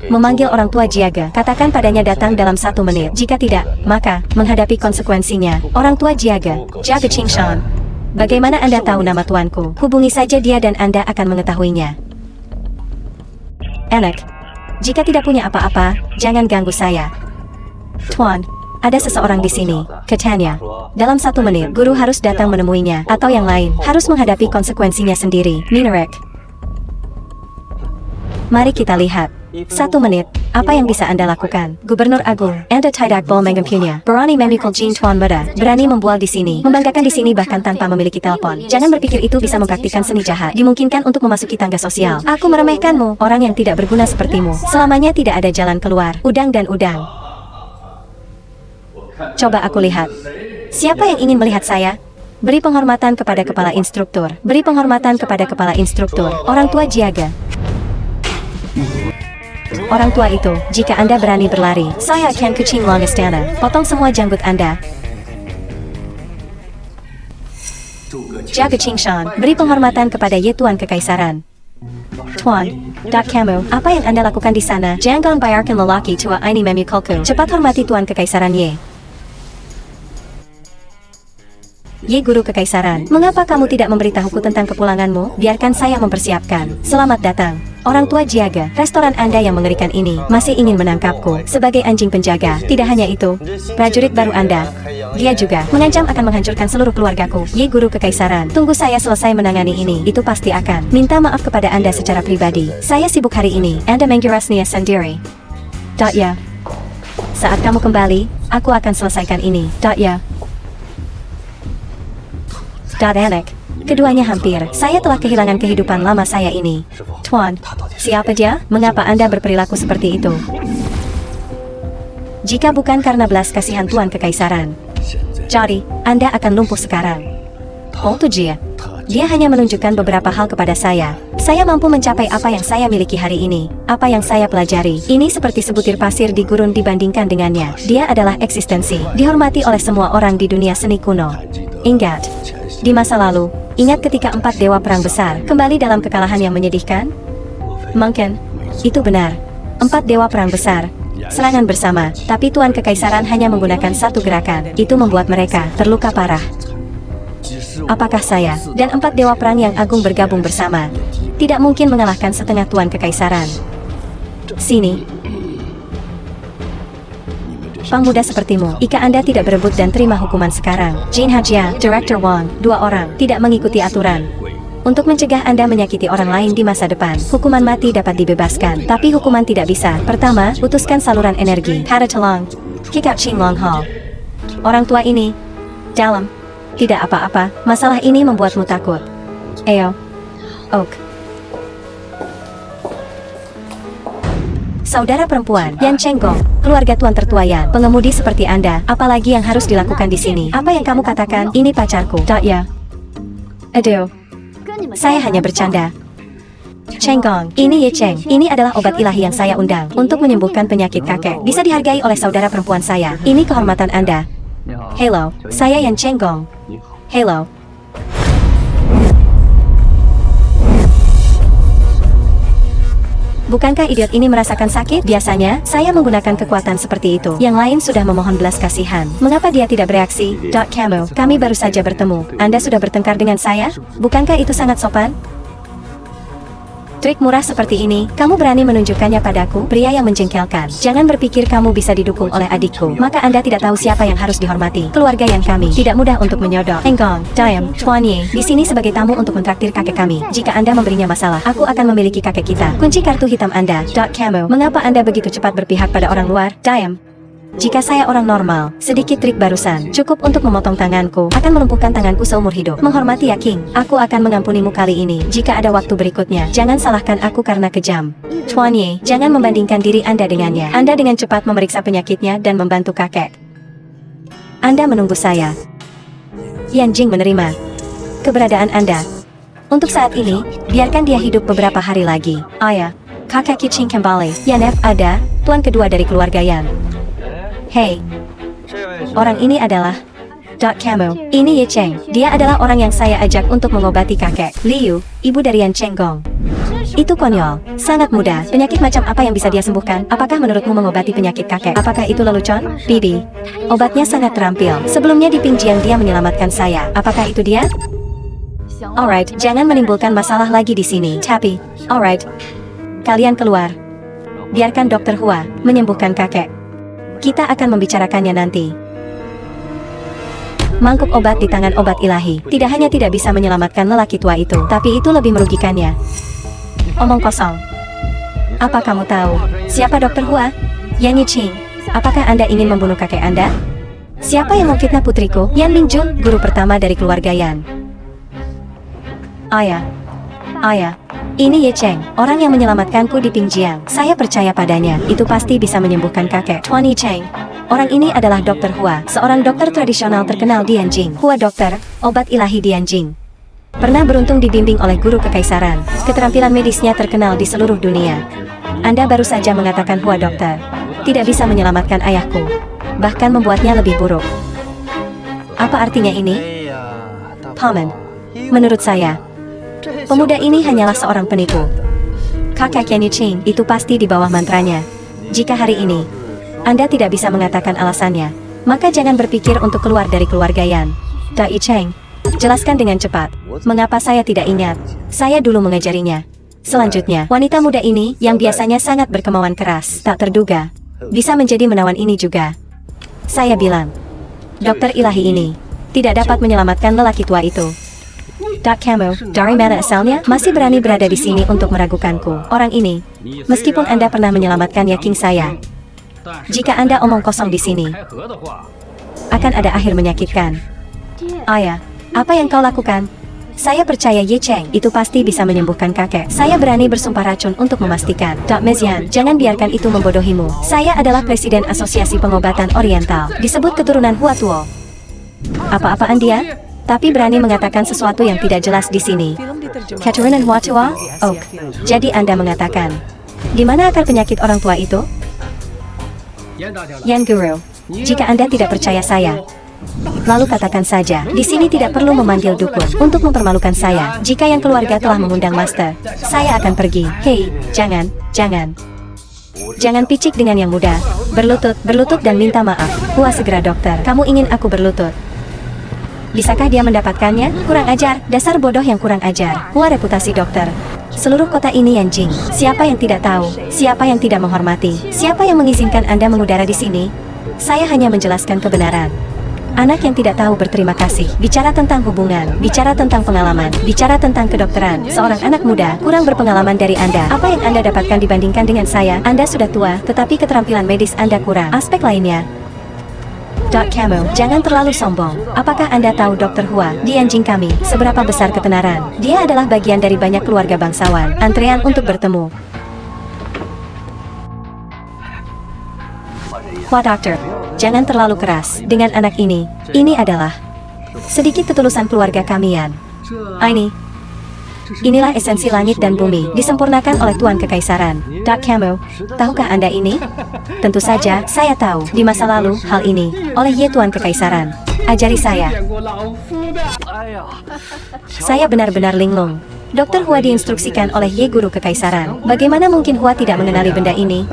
Memanggil orang tua Jiaga, katakan padanya datang dalam 1 menit. Jika tidak, maka, menghadapi konsekuensinya. Orang tua Jiaga, Jiaga Qingshan. Bagaimana Anda tahu nama tuanku? Hubungi saja dia dan Anda akan mengetahuinya. Enak. Jika tidak punya apa-apa, jangan ganggu saya. Tuan, ada seseorang di sini, katanya. Dalam 1 menit, guru harus datang menemuinya, atau yang lain, harus menghadapi konsekuensinya sendiri. Minarek. Mari kita lihat. 1 menit, apa yang bisa Anda lakukan? Gubernur Agung, Anda tidak boleh mengempunya. Berani memikul Jin Tuan Muda, berani membual di sini, membanggakan di sini bahkan tanpa memiliki telepon. Jangan berpikir itu bisa mempraktikkan seni jahat, dimungkinkan untuk memasuki tangga sosial. Aku meremehkanmu, orang yang tidak berguna sepertimu. Selamanya tidak ada jalan keluar. Udang dan udang. Coba aku lihat. Siapa yang ingin melihat saya? Beri penghormatan kepada kepala instruktur. Beri penghormatan kepada kepala instruktur. Orang tua Jiaga. Orang tua itu, jika Anda berani berlari, saya akan kucing long istana. Potong semua janggut Anda. Jaga Qingshan, beri penghormatan kepada Ye Tuan Kekaisaran. Tuan, kamu, apa yang Anda lakukan di sana? Jangan bayarkan lelaki tua ini memukulku. Cepat hormati Tuan Kekaisaran Ye. Ye Guru Kekaisaran, mengapa kamu tidak memberitahuku tentang kepulanganmu? Biarkan saya mempersiapkan. Selamat datang. Orang tua Jiaga, restoran Anda yang mengerikan ini, masih ingin menangkapku sebagai anjing penjaga. Tidak hanya itu, prajurit baru Anda. Dia juga mengancam akan menghancurkan seluruh keluargaku. Ye Guru Kekaisaran, tunggu saya selesai menangani ini. Itu pasti akan minta maaf kepada Anda secara pribadi. Saya sibuk hari ini. Anda menggirasnya sendiri. Ya. Saat kamu kembali, aku akan selesaikan ini. Ya. Enak. Keduanya hampir. Saya telah kehilangan kehidupan lama saya ini. Tuan, siapa dia? Mengapa Anda berperilaku seperti itu? Jika bukan karena belas kasihan Tuan Kekaisaran. Jadi, Anda akan lumpuh sekarang. Oh tuh dia. Dia hanya menunjukkan beberapa hal kepada saya. Saya mampu mencapai apa yang saya miliki hari ini. Apa yang saya pelajari. Ini seperti sebutir pasir di gurun dibandingkan dengannya. Dia adalah eksistensi. Dihormati oleh semua orang di dunia seni kuno. Ingat. Di masa lalu, ingat ketika 4 dewa perang besar kembali dalam kekalahan yang menyedihkan? Mungkin, itu benar. 4 dewa perang besar, serangan bersama, tapi Tuan Kekaisaran hanya menggunakan satu gerakan. Itu membuat mereka terluka parah. Apakah saya dan 4 dewa perang yang agung bergabung bersama? Tidak mungkin mengalahkan setengah Tuan Kekaisaran. Sini. Pemuda sepertimu, jika Anda tidak berebut dan terima hukuman sekarang. Jin Hajia, Director Wang, 2 orang, tidak mengikuti aturan. Untuk mencegah Anda menyakiti orang lain di masa depan, hukuman mati dapat dibebaskan, tapi hukuman tidak bisa. Pertama, putuskan saluran energi. Haratelong, kick out Qing Long Hall. Orang tua ini, dalam. Tidak apa-apa, masalah ini membuatmu takut. Ayo. Oak. Saudara perempuan, Yan Chenggong, keluarga tuan tertua Yan, pengemudi seperti Anda, apalagi yang harus dilakukan di sini? Apa yang kamu katakan? Ini pacarku. Ya. Aduh. Saya hanya bercanda. Chenggong, ini Ye Cheng. Ini adalah obat ilahi yang saya undang untuk menyembuhkan penyakit kakek. Bisa dihargai oleh saudara perempuan saya. Ini kehormatan Anda. Hello, saya Yan Chenggong. Hello. Bukankah idiot ini merasakan sakit? Biasanya, saya menggunakan kekuatan seperti itu. Yang lain sudah memohon belas kasihan. Mengapa dia tidak bereaksi? Camo, kami baru saja bertemu. Anda sudah bertengkar dengan saya? Bukankah itu sangat sopan? Trik murah seperti ini, kamu berani menunjukkannya padaku? Pria yang menjengkelkan. Jangan berpikir kamu bisa didukung oleh adikku. Maka Anda tidak tahu siapa yang harus dihormati. Keluarga yang kami tidak mudah untuk menyodok. Enggong, Diam, Chuanye, di sini sebagai tamu untuk mentraktir kakek kami. Jika Anda memberinya masalah, aku akan memiliki kakek kita. Kunci kartu hitam Anda. Camo, mengapa Anda begitu cepat berpihak pada orang luar? Diam. Jika saya orang normal, sedikit trik barusan cukup untuk memotong tanganku, akan melumpuhkan tanganku seumur hidup. Menghormati ya King, aku akan mengampunimu kali ini. Jika ada waktu berikutnya, jangan salahkan aku karena kejam. Chuanye, jangan membandingkan diri Anda dengannya. Anda dengan cepat memeriksa penyakitnya dan membantu kakek. Anda menunggu saya. Yan Jing menerima keberadaan Anda. Untuk saat ini, biarkan dia hidup beberapa hari lagi. Ayah, kakek Kiching kembali. Yanef ada, tuan kedua dari keluarga Yan. Hei, orang ini adalah Camo. Ini Ye Cheng. Dia adalah orang yang saya ajak untuk mengobati kakek. Liu, ibu dari Yan Cheng Gong. Itu konyol, sangat mudah. Penyakit macam apa yang bisa dia sembuhkan? Apakah menurutmu mengobati penyakit kakek? Apakah itu lelucon? Bibi, obatnya sangat terampil. Sebelumnya di Pingjiang dia menyelamatkan saya. Apakah itu dia? Alright, jangan menimbulkan masalah lagi di sini. Tapi, alright, kalian keluar. Biarkan Dr. Hua menyembuhkan kakek. Kita akan membicarakannya nanti. Mangkuk obat di tangan obat ilahi tidak hanya tidak bisa menyelamatkan lelaki tua itu, tapi itu lebih merugikannya. Omong kosong. Apa kamu tahu siapa Dr. Hua? Yan Yiqing. Apakah Anda ingin membunuh kakek Anda? Siapa yang memfitnah putriku? Yan Mingjun, guru pertama dari keluarga Yan. Ayah. Ini Ye Cheng, orang yang menyelamatkanku di Pingjiang. Saya percaya padanya, itu pasti bisa menyembuhkan kakek. Tuan Ye Cheng. Orang ini adalah Dr. Hua, seorang dokter tradisional terkenal di Yanjing. Hua dokter, obat ilahi di Yanjing. Pernah beruntung dibimbing oleh guru kekaisaran. Keterampilan medisnya terkenal di seluruh dunia. Anda baru saja mengatakan Hua dokter tidak bisa menyelamatkan ayahku, bahkan membuatnya lebih buruk. Apa artinya ini? Paman, menurut saya, pemuda ini hanyalah seorang penipu. Kakek Yan Yiqing itu pasti di bawah mantranya. Jika hari ini Anda tidak bisa mengatakan alasannya, maka jangan berpikir untuk keluar dari keluarga Yan. Da Yicheng, jelaskan dengan cepat. Mengapa saya tidak ingat? Saya dulu mengajarinya. Selanjutnya, wanita muda ini yang biasanya sangat berkemauan keras, tak terduga bisa menjadi menawan ini juga. Saya bilang, dokter ilahi ini tidak dapat menyelamatkan lelaki tua itu. Camo, dari mana asalnya? Masih berani berada di sini untuk meragukanku. Orang ini, meskipun Anda pernah menyelamatkan Yaking saya, jika Anda omong kosong di sini, akan ada akhir menyakitkan. Ayah, apa yang kau lakukan? Saya percaya Ye Cheng itu pasti bisa menyembuhkan kakek. Saya berani bersumpah racun untuk memastikan. Dok Mezian, jangan biarkan itu membodohimu. Saya adalah presiden Asosiasi Pengobatan Oriental, disebut keturunan Hua Tuo. Apa-apaan dia? Tapi berani mengatakan sesuatu yang tidak jelas di sini. Keturunan Hua Tuo? Oh, jadi Anda mengatakan, di mana akar penyakit orang tua itu? Yan Guru, jika Anda tidak percaya saya, lalu katakan saja, di sini tidak perlu memanggil dukun untuk mempermalukan saya. Jika yang keluarga telah mengundang master, saya akan pergi. Hei, jangan. Jangan picik dengan yang muda. Berlutut dan minta maaf. Hua segera dokter. Kamu ingin aku berlutut? Bisakah dia mendapatkannya? Kurang ajar, dasar bodoh yang kurang ajar. Hua reputasi dokter. Seluruh kota ini Yanjing. Siapa yang tidak tahu? Siapa yang tidak menghormati? Siapa yang mengizinkan Anda mengudara di sini? Saya hanya menjelaskan kebenaran. Anak yang tidak tahu berterima kasih. Bicara tentang hubungan, bicara tentang pengalaman, bicara tentang kedokteran. Seorang anak muda, kurang berpengalaman dari Anda. Apa yang Anda dapatkan dibandingkan dengan saya? Anda sudah tua, tetapi keterampilan medis Anda kurang. Aspek lainnya. Camo, jangan terlalu sombong. Apakah Anda tahu Dr. Hua di Yanjing kami seberapa besar ketenaran? Dia adalah bagian dari banyak keluarga bangsawan. Antrean untuk bertemu. Hua dokter, jangan terlalu keras dengan anak ini. Ini adalah sedikit ketulusan keluarga kami Yan. Inilah esensi langit dan bumi, disempurnakan oleh Tuan Kekaisaran. Camo, tahukah Anda ini? Tentu saja, saya tahu, di masa lalu, hal ini, oleh Ye Tuan Kekaisaran. Ajari saya. Saya benar-benar linglung. Dokter Hua diinstruksikan oleh Ye Guru Kekaisaran. Bagaimana mungkin Hua tidak mengenali benda ini?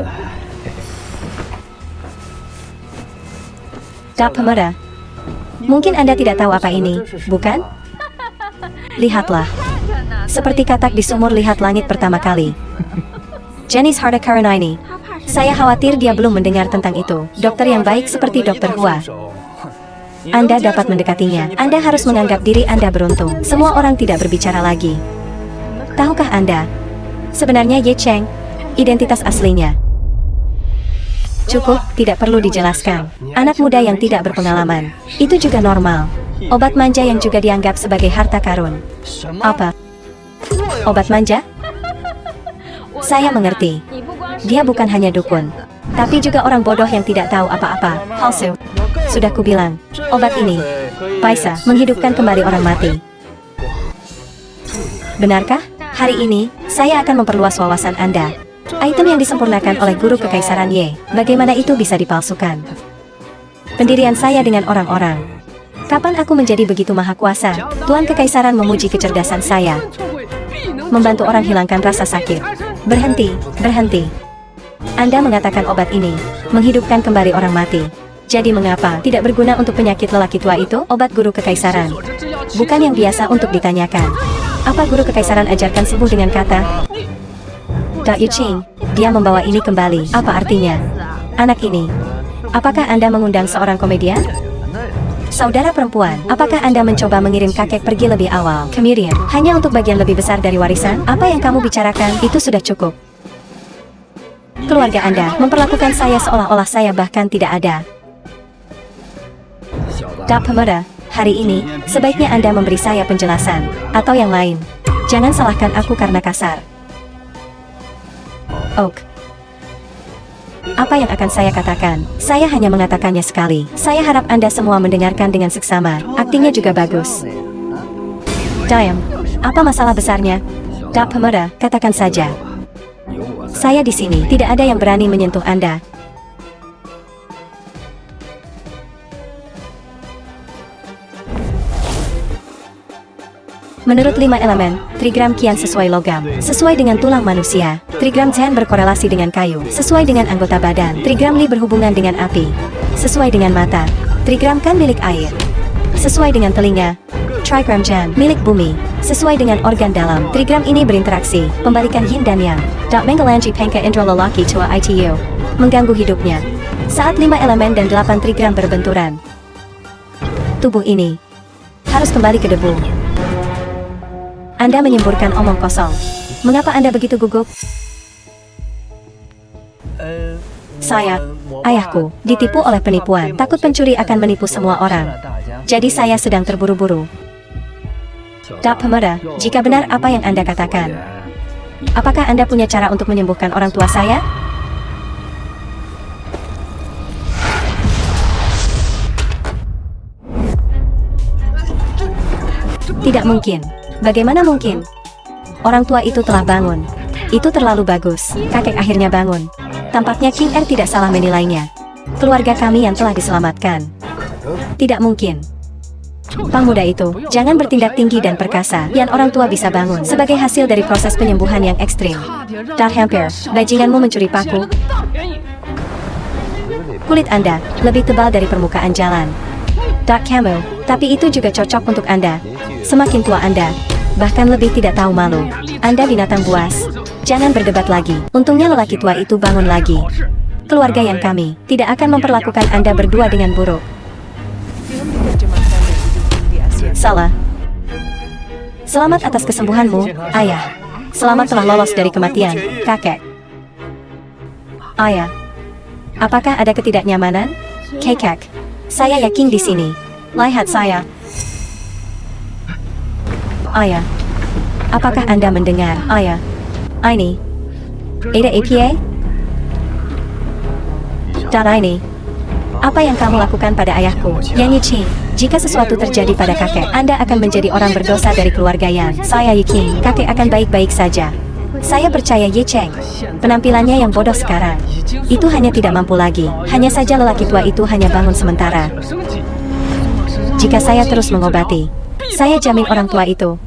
Dak Pemuda. Mungkin Anda tidak tahu apa ini, bukan? Lihatlah. Seperti katak di sumur lihat langit pertama kali. Jenis Harta Karuna ini. Saya khawatir dia belum mendengar tentang itu. Dokter yang baik seperti Dokter Hua. Anda dapat mendekatinya. Anda harus menganggap diri Anda beruntung. Semua orang tidak berbicara lagi. Tahukah Anda? Sebenarnya Ye Cheng, identitas aslinya. Cukup, tidak perlu dijelaskan. Anak muda yang tidak berpengalaman. Itu juga normal. Obat manja yang juga dianggap sebagai harta karun. Apa? Obat manja? Saya mengerti. Dia bukan hanya dukun, tapi juga orang bodoh yang tidak tahu apa-apa. Palsu. Sudah kubilang, obat ini bisa menghidupkan kembali orang mati. Benarkah? Hari ini, saya akan memperluas wawasan Anda. Item yang disempurnakan oleh Guru Kekaisaran Ye, bagaimana itu bisa dipalsukan? Pendirian saya dengan orang-orang. Kapan aku menjadi begitu maha kuasa? Tuan Kekaisaran memuji kecerdasan saya. Membantu orang hilangkan rasa sakit. Berhenti, berhenti. Anda mengatakan obat ini menghidupkan kembali orang mati. Jadi mengapa tidak berguna untuk penyakit lelaki tua itu? Obat Guru Kekaisaran bukan yang biasa untuk ditanyakan. Apa Guru Kekaisaran ajarkan sembuh dengan kata? Dak Yuqing, dia membawa ini kembali. Apa artinya? Anak ini. Apakah Anda mengundang seorang komedian? Saudara perempuan, apakah Anda mencoba mengirim kakek pergi lebih awal? Kemudian, hanya untuk bagian lebih besar dari warisan? Apa yang kamu bicarakan, itu sudah cukup. Keluarga Anda memperlakukan saya seolah-olah saya bahkan tidak ada. Dak Pemuda, hari ini, sebaiknya Anda memberi saya penjelasan, atau yang lain. Jangan salahkan aku karena kasar. Oak. Apa yang akan saya katakan? Saya hanya mengatakannya sekali. Saya harap Anda semua mendengarkan dengan seksama. Aktingnya juga bagus. Diam. Apa masalah besarnya? Dak Pemuda, katakan saja. Saya di sini. Tidak ada yang berani menyentuh Anda. Menurut 5 elemen, trigram Qian sesuai logam, sesuai dengan tulang manusia. Trigram Chen berkorelasi dengan kayu, sesuai dengan anggota badan. Trigram Li berhubungan dengan api, sesuai dengan mata. Trigram Kan milik air, sesuai dengan telinga. Trigram Jan milik bumi, sesuai dengan organ dalam. Trigram ini berinteraksi, pembalikan yin dan yang. Mengalangi pengka indra lelaki tua itu, mengganggu hidupnya. Saat 5 elemen dan 8 trigram berbenturan, tubuh ini harus kembali ke debu. Anda menyemburkan omong kosong. Mengapa Anda begitu gugup? Saya, ayahku, ditipu oleh penipuan. Takut pencuri akan menipu semua orang. Jadi saya sedang terburu-buru. Dak Pemuda, jika benar apa yang Anda katakan, apakah Anda punya cara untuk menyembuhkan orang tua saya? Tidak mungkin. Bagaimana mungkin? Orang tua itu telah bangun. Itu terlalu bagus. Kakek akhirnya bangun. Tampaknya King Er tidak salah menilainya. Keluarga kami yang telah diselamatkan. Tidak mungkin. Pemuda itu, jangan bertindak tinggi dan perkasa. Yang orang tua bisa bangun sebagai hasil dari proses penyembuhan yang ekstrim. Dak hampir, bajinganmu mencuri paku. Kulit Anda lebih tebal dari permukaan jalan. Dak kamu, tapi itu juga cocok untuk Anda. Semakin tua Anda, bahkan lebih tidak tahu malu. Anda binatang buas. Jangan berdebat lagi. Untungnya lelaki tua itu bangun lagi. Keluarga yang kami tidak akan memperlakukan Anda berdua dengan buruk. Salah. Selamat atas kesembuhanmu, ayah. Selamat telah lolos dari kematian, kakek. Ayah. Apakah ada ketidaknyamanan? Kakek. Saya yakin di sini. Lihat saya. Ayah. Apakah Anda mendengar, ayah? Ini. Ada APA? Dan ini. Apa yang kamu lakukan pada ayahku, Yan Yiqing? Jika sesuatu terjadi pada kakek, Anda akan menjadi orang berdosa dari keluarga Yan. Saya Yiqing, kakek akan baik-baik saja. Saya percaya Ye Cheng. Penampilannya yang bodoh sekarang. Itu hanya tidak mampu lagi. Hanya saja lelaki tua itu hanya bangun sementara. Jika saya terus mengobati, saya jamin orang tua itu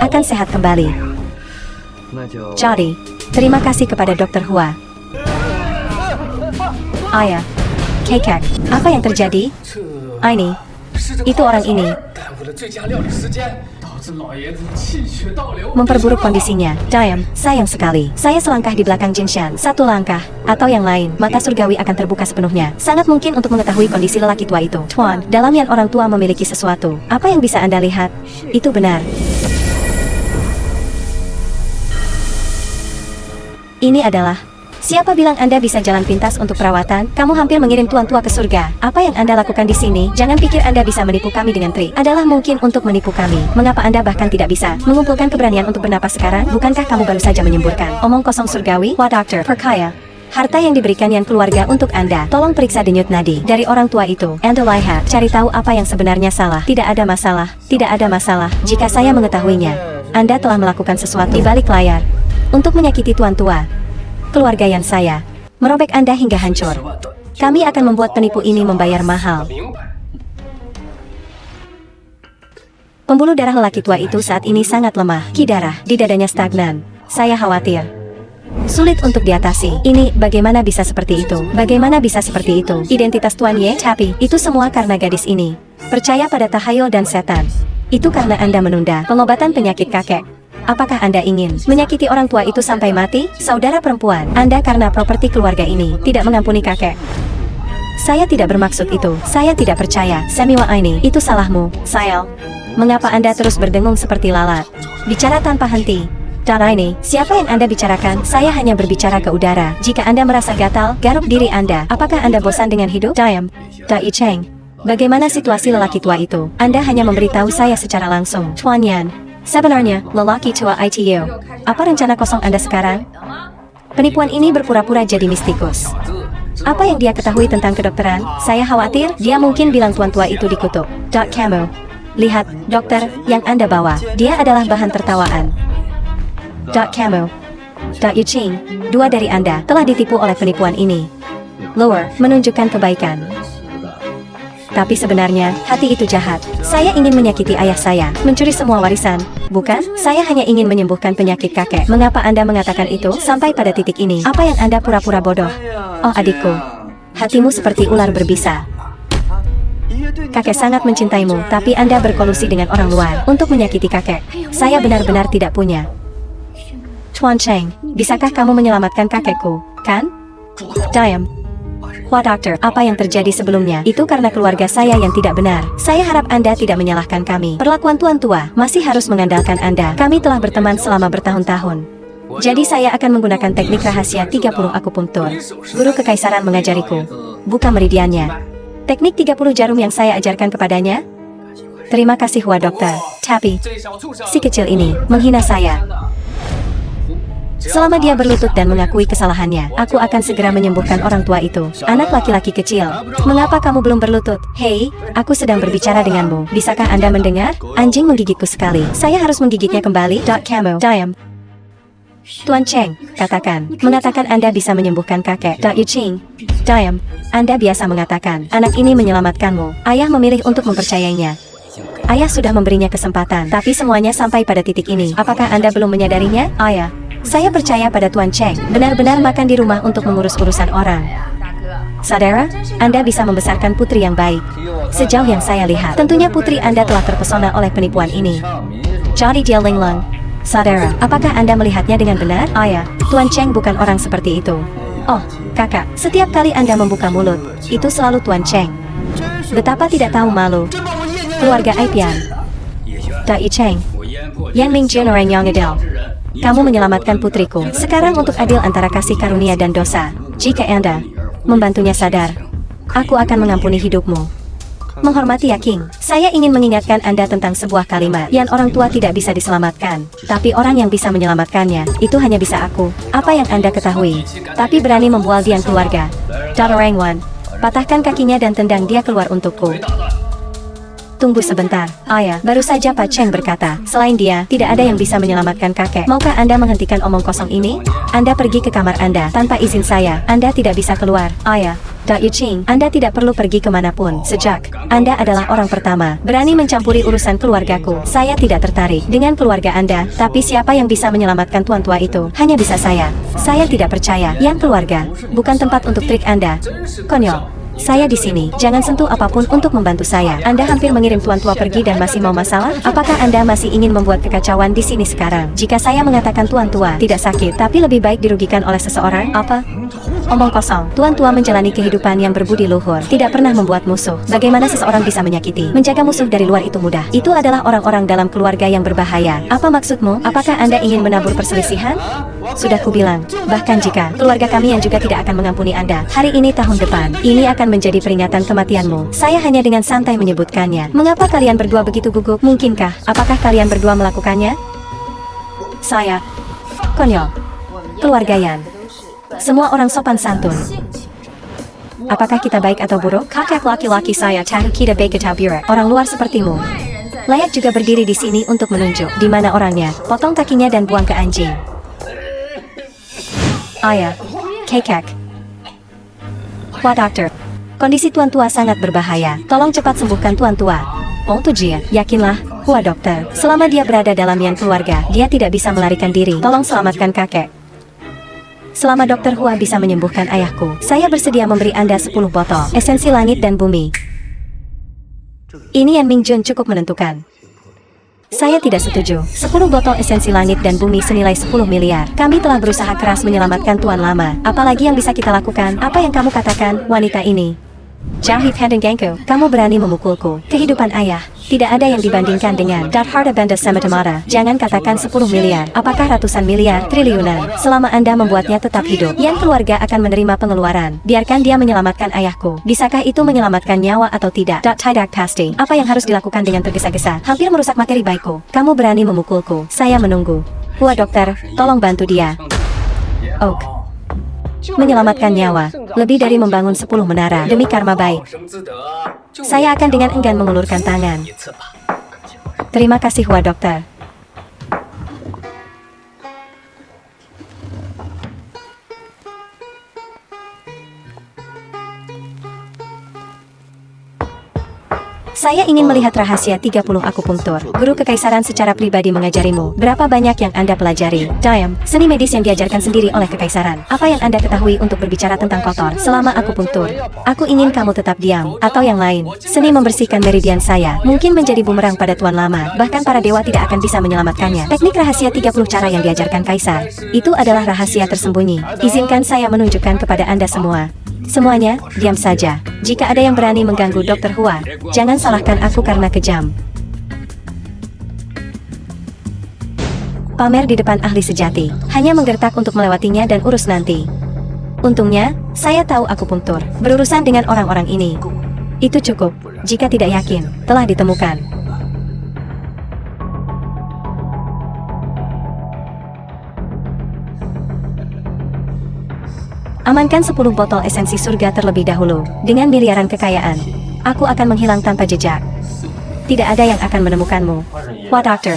akan sehat kembali. Jadi, terima kasih kepada Dr. Hua. Ayah, Kakek, apa yang terjadi? Ini, itu orang ini. Memperburuk kondisinya. Diam, sayang sekali. Saya selangkah di belakang Jinshan. Satu langkah, atau yang lain, mata surgawi akan terbuka sepenuhnya. Sangat mungkin untuk mengetahui kondisi lelaki tua itu. Tuan, dalam yang orang tua memiliki sesuatu. Apa yang bisa Anda lihat? Itu benar. Ini adalah... Siapa bilang Anda bisa jalan pintas untuk perawatan? Kamu hampir mengirim tuan tua ke surga. Apa yang Anda lakukan di sini? Jangan pikir Anda bisa menipu kami dengan trik. Adalah mungkin untuk menipu kami. Mengapa Anda bahkan tidak bisa mengumpulkan keberanian untuk bernapas sekarang? Bukankah kamu baru saja menyemburkan omong kosong surgawi? Wah, dokter, perkaya. Harta yang diberikan yang keluarga untuk Anda. Tolong periksa denyut nadi dari orang tua itu. Anda lihat, cari tahu apa yang sebenarnya salah. Tidak ada masalah. Tidak ada masalah. Jika saya mengetahuinya, Anda telah melakukan sesuatu di balik layar untuk menyakiti tuan tua. Keluarga yang saya, merobek Anda hingga hancur. Kami akan membuat penipu ini membayar mahal. Pembuluh darah lelaki tua itu saat ini sangat lemah. Ki darah di dadanya stagnan. Saya khawatir. Sulit untuk diatasi. Ini, bagaimana bisa seperti itu? Bagaimana bisa seperti itu? Identitas Tuan Ye, tapi, itu semua karena gadis ini. Percaya pada tahayul dan setan. Itu karena Anda menunda pengobatan penyakit kakek. Apakah Anda ingin menyakiti orang tua itu sampai mati? Saudara perempuan, Anda karena properti keluarga ini tidak mengampuni kakek. Saya tidak bermaksud itu. Saya tidak percaya. Semiwa ini, itu salahmu, Sayal. Mengapa Anda terus berdengung seperti lalat? Bicara tanpa henti. Cara ini, siapa yang Anda bicarakan? Saya hanya berbicara ke udara. Jika Anda merasa gatal, garuk diri Anda. Apakah Anda bosan dengan hidup? Diam. Dai Cheng. Bagaimana situasi lelaki tua itu? Anda hanya memberitahu saya secara langsung. Tuan Yan. Sebenarnya, lelaki tua ITU. Apa rencana kosong Anda sekarang? Penipuan ini berpura-pura jadi mistikus. Apa yang dia ketahui tentang kedokteran? Saya khawatir, dia mungkin bilang tuan tua itu dikutuk. Kamu. Lihat, dokter, yang Anda bawa. Dia adalah bahan tertawaan. Kamu. Yuching, dua dari Anda telah ditipu oleh penipuan ini. Lower, menunjukkan kebaikan. Tapi sebenarnya, hati itu jahat. Saya ingin menyakiti ayah saya, mencuri semua warisan. Bukan, saya hanya ingin menyembuhkan penyakit kakek. Mengapa Anda mengatakan itu sampai pada titik ini? Apa yang Anda pura-pura bodoh? Oh adikku, hatimu seperti ular berbisa. Kakek sangat mencintaimu, tapi Anda berkolusi dengan orang luar untuk menyakiti kakek. Saya benar-benar tidak punya. Tuan Cheng, bisakah kamu menyelamatkan kakekku, kan? Diam. Wah dokter, apa yang terjadi sebelumnya? Itu karena keluarga saya yang tidak benar. Saya harap Anda tidak menyalahkan kami. Perlakuan tuan tua masih harus mengandalkan Anda. Kami telah berteman selama bertahun-tahun. Jadi saya akan menggunakan teknik rahasia 30 akupunktur. Guru kekaisaran mengajariku. Buka meridiannya. Teknik 30 jarum yang saya ajarkan kepadanya. Terima kasih Hua dokter. Tapi, si kecil ini menghina saya. Selama dia berlutut dan mengakui kesalahannya, aku akan segera menyembuhkan orang tua itu. Anak laki-laki kecil, mengapa kamu belum berlutut? Hei, aku sedang berbicara denganmu. Bisakah Anda mendengar? Anjing menggigitku sekali. Saya harus menggigitnya kembali. Kamu, diam. Tuan Cheng, mengatakan Anda bisa menyembuhkan kakek. Yuching, diam. Anda biasa mengatakan, anak ini menyelamatkanmu. Ayah memilih untuk mempercayainya. Ayah sudah memberinya kesempatan, tapi semuanya sampai pada titik ini. Apakah Anda belum menyadarinya? Ayah. Saya percaya pada Tuan Cheng, benar-benar makan di rumah untuk mengurus urusan orang. Saudara, Anda bisa membesarkan putri yang baik. Sejauh yang saya lihat, tentunya putri Anda telah terpesona oleh penipuan ini. Jadi Jia Linglong. Saudara, apakah Anda melihatnya dengan benar? Ayah, Tuan Cheng bukan orang seperti itu. Oh, kakak, setiap kali Anda membuka mulut, itu selalu Tuan Cheng. Betapa tidak tahu malu. Keluarga Aipian. Dai Cheng. Yan Mingjun orang yang adil. Kamu menyelamatkan putriku. Sekarang untuk adil antara kasih karunia dan dosa. Jika Anda membantunya sadar, aku akan mengampuni hidupmu. Menghormati ya King. Saya ingin mengingatkan Anda tentang sebuah kalimat yang orang tua tidak bisa diselamatkan. Tapi orang yang bisa menyelamatkannya, itu hanya bisa aku. Apa yang Anda ketahui? Tapi berani membual dian keluarga. Darorangwan. Patahkan kakinya dan tendang dia keluar untukku. Tunggu sebentar, ayah. Baru saja Pak Cheng berkata, selain dia, tidak ada yang bisa menyelamatkan kakek. Maukah Anda menghentikan omong kosong ini? Anda pergi ke kamar Anda tanpa izin saya. Anda tidak bisa keluar, ayah. Dao Yuqing, Anda tidak perlu pergi kemanapun. Sejak Anda adalah orang pertama berani mencampuri urusan keluargaku. Saya tidak tertarik dengan keluarga Anda, tapi siapa yang bisa menyelamatkan tuan tua itu? Hanya bisa saya. Saya tidak percaya. Yang keluarga bukan tempat untuk trik Anda. Konyol. Saya di sini. Jangan sentuh apapun untuk membantu saya. Anda hampir mengirim tuan tua pergi dan masih mau masalah? Apakah Anda masih ingin membuat kekacauan di sini sekarang? Jika saya mengatakan tuan tua tidak sakit, tapi lebih baik dirugikan oleh seseorang, apa? Omong kosong. Tuan tua menjalani kehidupan yang berbudi luhur, tidak pernah membuat musuh. Bagaimana seseorang bisa menyakiti? Menjaga musuh dari luar itu mudah. Itu adalah orang-orang dalam keluarga yang berbahaya. Apa maksudmu? Apakah Anda ingin menabur perselisihan? Sudah kubilang, bahkan jika keluarga kami yang juga tidak akan mengampuni Anda, hari ini tahun depan, ini akan menjadi peringatan kematianmu. Saya hanya dengan santai menyebutkannya. Mengapa kalian berdua begitu gugup? Mungkinkah? Apakah kalian berdua melakukannya? Saya. Konyol. Keluarga Yan. Semua orang sopan santun. Apakah kita baik atau buruk? Kakek laki-laki saya tahu kita baik atau buruk. Orang luar sepertimu layak juga berdiri di sini untuk menunjuk di mana orangnya. Potong kakinya dan buang ke anjing. Ayah. Kekek. Wah dokter. Kondisi tuan tua sangat berbahaya. Tolong cepat sembuhkan tuan tua. Oh Tujia, yakinlah. Wah dokter. Selama dia berada dalam yang keluarga, dia tidak bisa melarikan diri. Tolong selamatkan kakek. Selama Dokter Hua bisa menyembuhkan ayahku, saya bersedia memberi Anda 10 botol esensi langit dan bumi. Ini Yan Mingjun cukup menentukan. Saya tidak setuju. 10 botol esensi langit dan bumi senilai 10 miliar. Kami telah berusaha keras menyelamatkan Tuan Lama. Apalagi yang bisa kita lakukan? Apa yang kamu katakan, wanita ini? Jahit Handen Gengku, kamu berani memukulku. Kehidupan ayah tidak ada yang dibandingkan dengan Darharda Banda Samatamara. Jangan katakan 10 miliar. Apakah ratusan miliar, triliunan? Selama Anda membuatnya tetap hidup, yang keluarga akan menerima pengeluaran. Biarkan dia menyelamatkan ayahku. Bisakah itu menyelamatkan nyawa atau tidak? Tidak pasti. Apa yang harus dilakukan dengan tergesa-gesa? Hampir merusak materi baikku. Kamu berani memukulku. Saya menunggu. Wah dokter, tolong bantu dia. Oak. Menyelamatkan nyawa, lebih dari membangun 10 menara demi karma baik. Saya akan dengan enggan mengulurkan tangan. Terima kasih Wah dokter. Saya ingin melihat rahasia 30 akupunktur. Guru kekaisaran secara pribadi mengajarimu. Berapa banyak yang Anda pelajari? Diam, seni medis yang diajarkan sendiri oleh kekaisaran. Apa yang Anda ketahui untuk berbicara tentang kotor selama akupunktur? Aku ingin kamu tetap diam, atau yang lain. Seni membersihkan meridian saya mungkin menjadi bumerang pada Tuan Lama. Bahkan para dewa tidak akan bisa menyelamatkannya. Teknik rahasia 30 cara yang diajarkan kaisar. Itu adalah rahasia tersembunyi. Izinkan saya menunjukkan kepada Anda semua. Semuanya, diam saja. Jika ada yang berani mengganggu Dr. Hua, jangan salahkan aku karena kejam. Pamer di depan ahli sejati, hanya menggertak untuk melewatinya dan urus nanti. Untungnya, saya tahu akupunktur. Berurusan dengan orang-orang ini. Itu cukup. Jika tidak yakin, telah ditemukan. Amankan 10 botol esensi surga terlebih dahulu. Dengan miliaran kekayaan, aku akan menghilang tanpa jejak. Tidak ada yang akan menemukanmu. Wah dokter,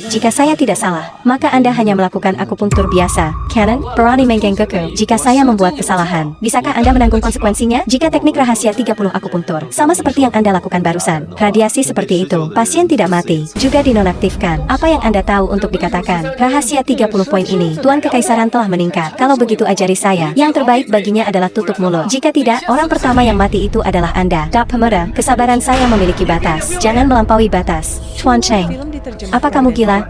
jika saya tidak salah, maka Anda hanya melakukan akupunktur biasa. Canon, Perani Menggenggeku. Jika saya membuat kesalahan, bisakah Anda menanggung konsekuensinya? Jika teknik rahasia 30 akupunktur, sama seperti yang Anda lakukan barusan, radiasi seperti itu, pasien tidak mati, juga dinonaktifkan. Apa yang Anda tahu untuk dikatakan? Rahasia 30 poin ini, Tuan Kekaisaran telah meningkat. Kalau begitu ajari saya, yang terbaik baginya adalah tutup mulut. Jika tidak, orang pertama yang mati itu adalah Anda. Dap pemuda, kesabaran saya memiliki batas. Jangan melampaui batas. Tuan Cheng, apa kamu gila?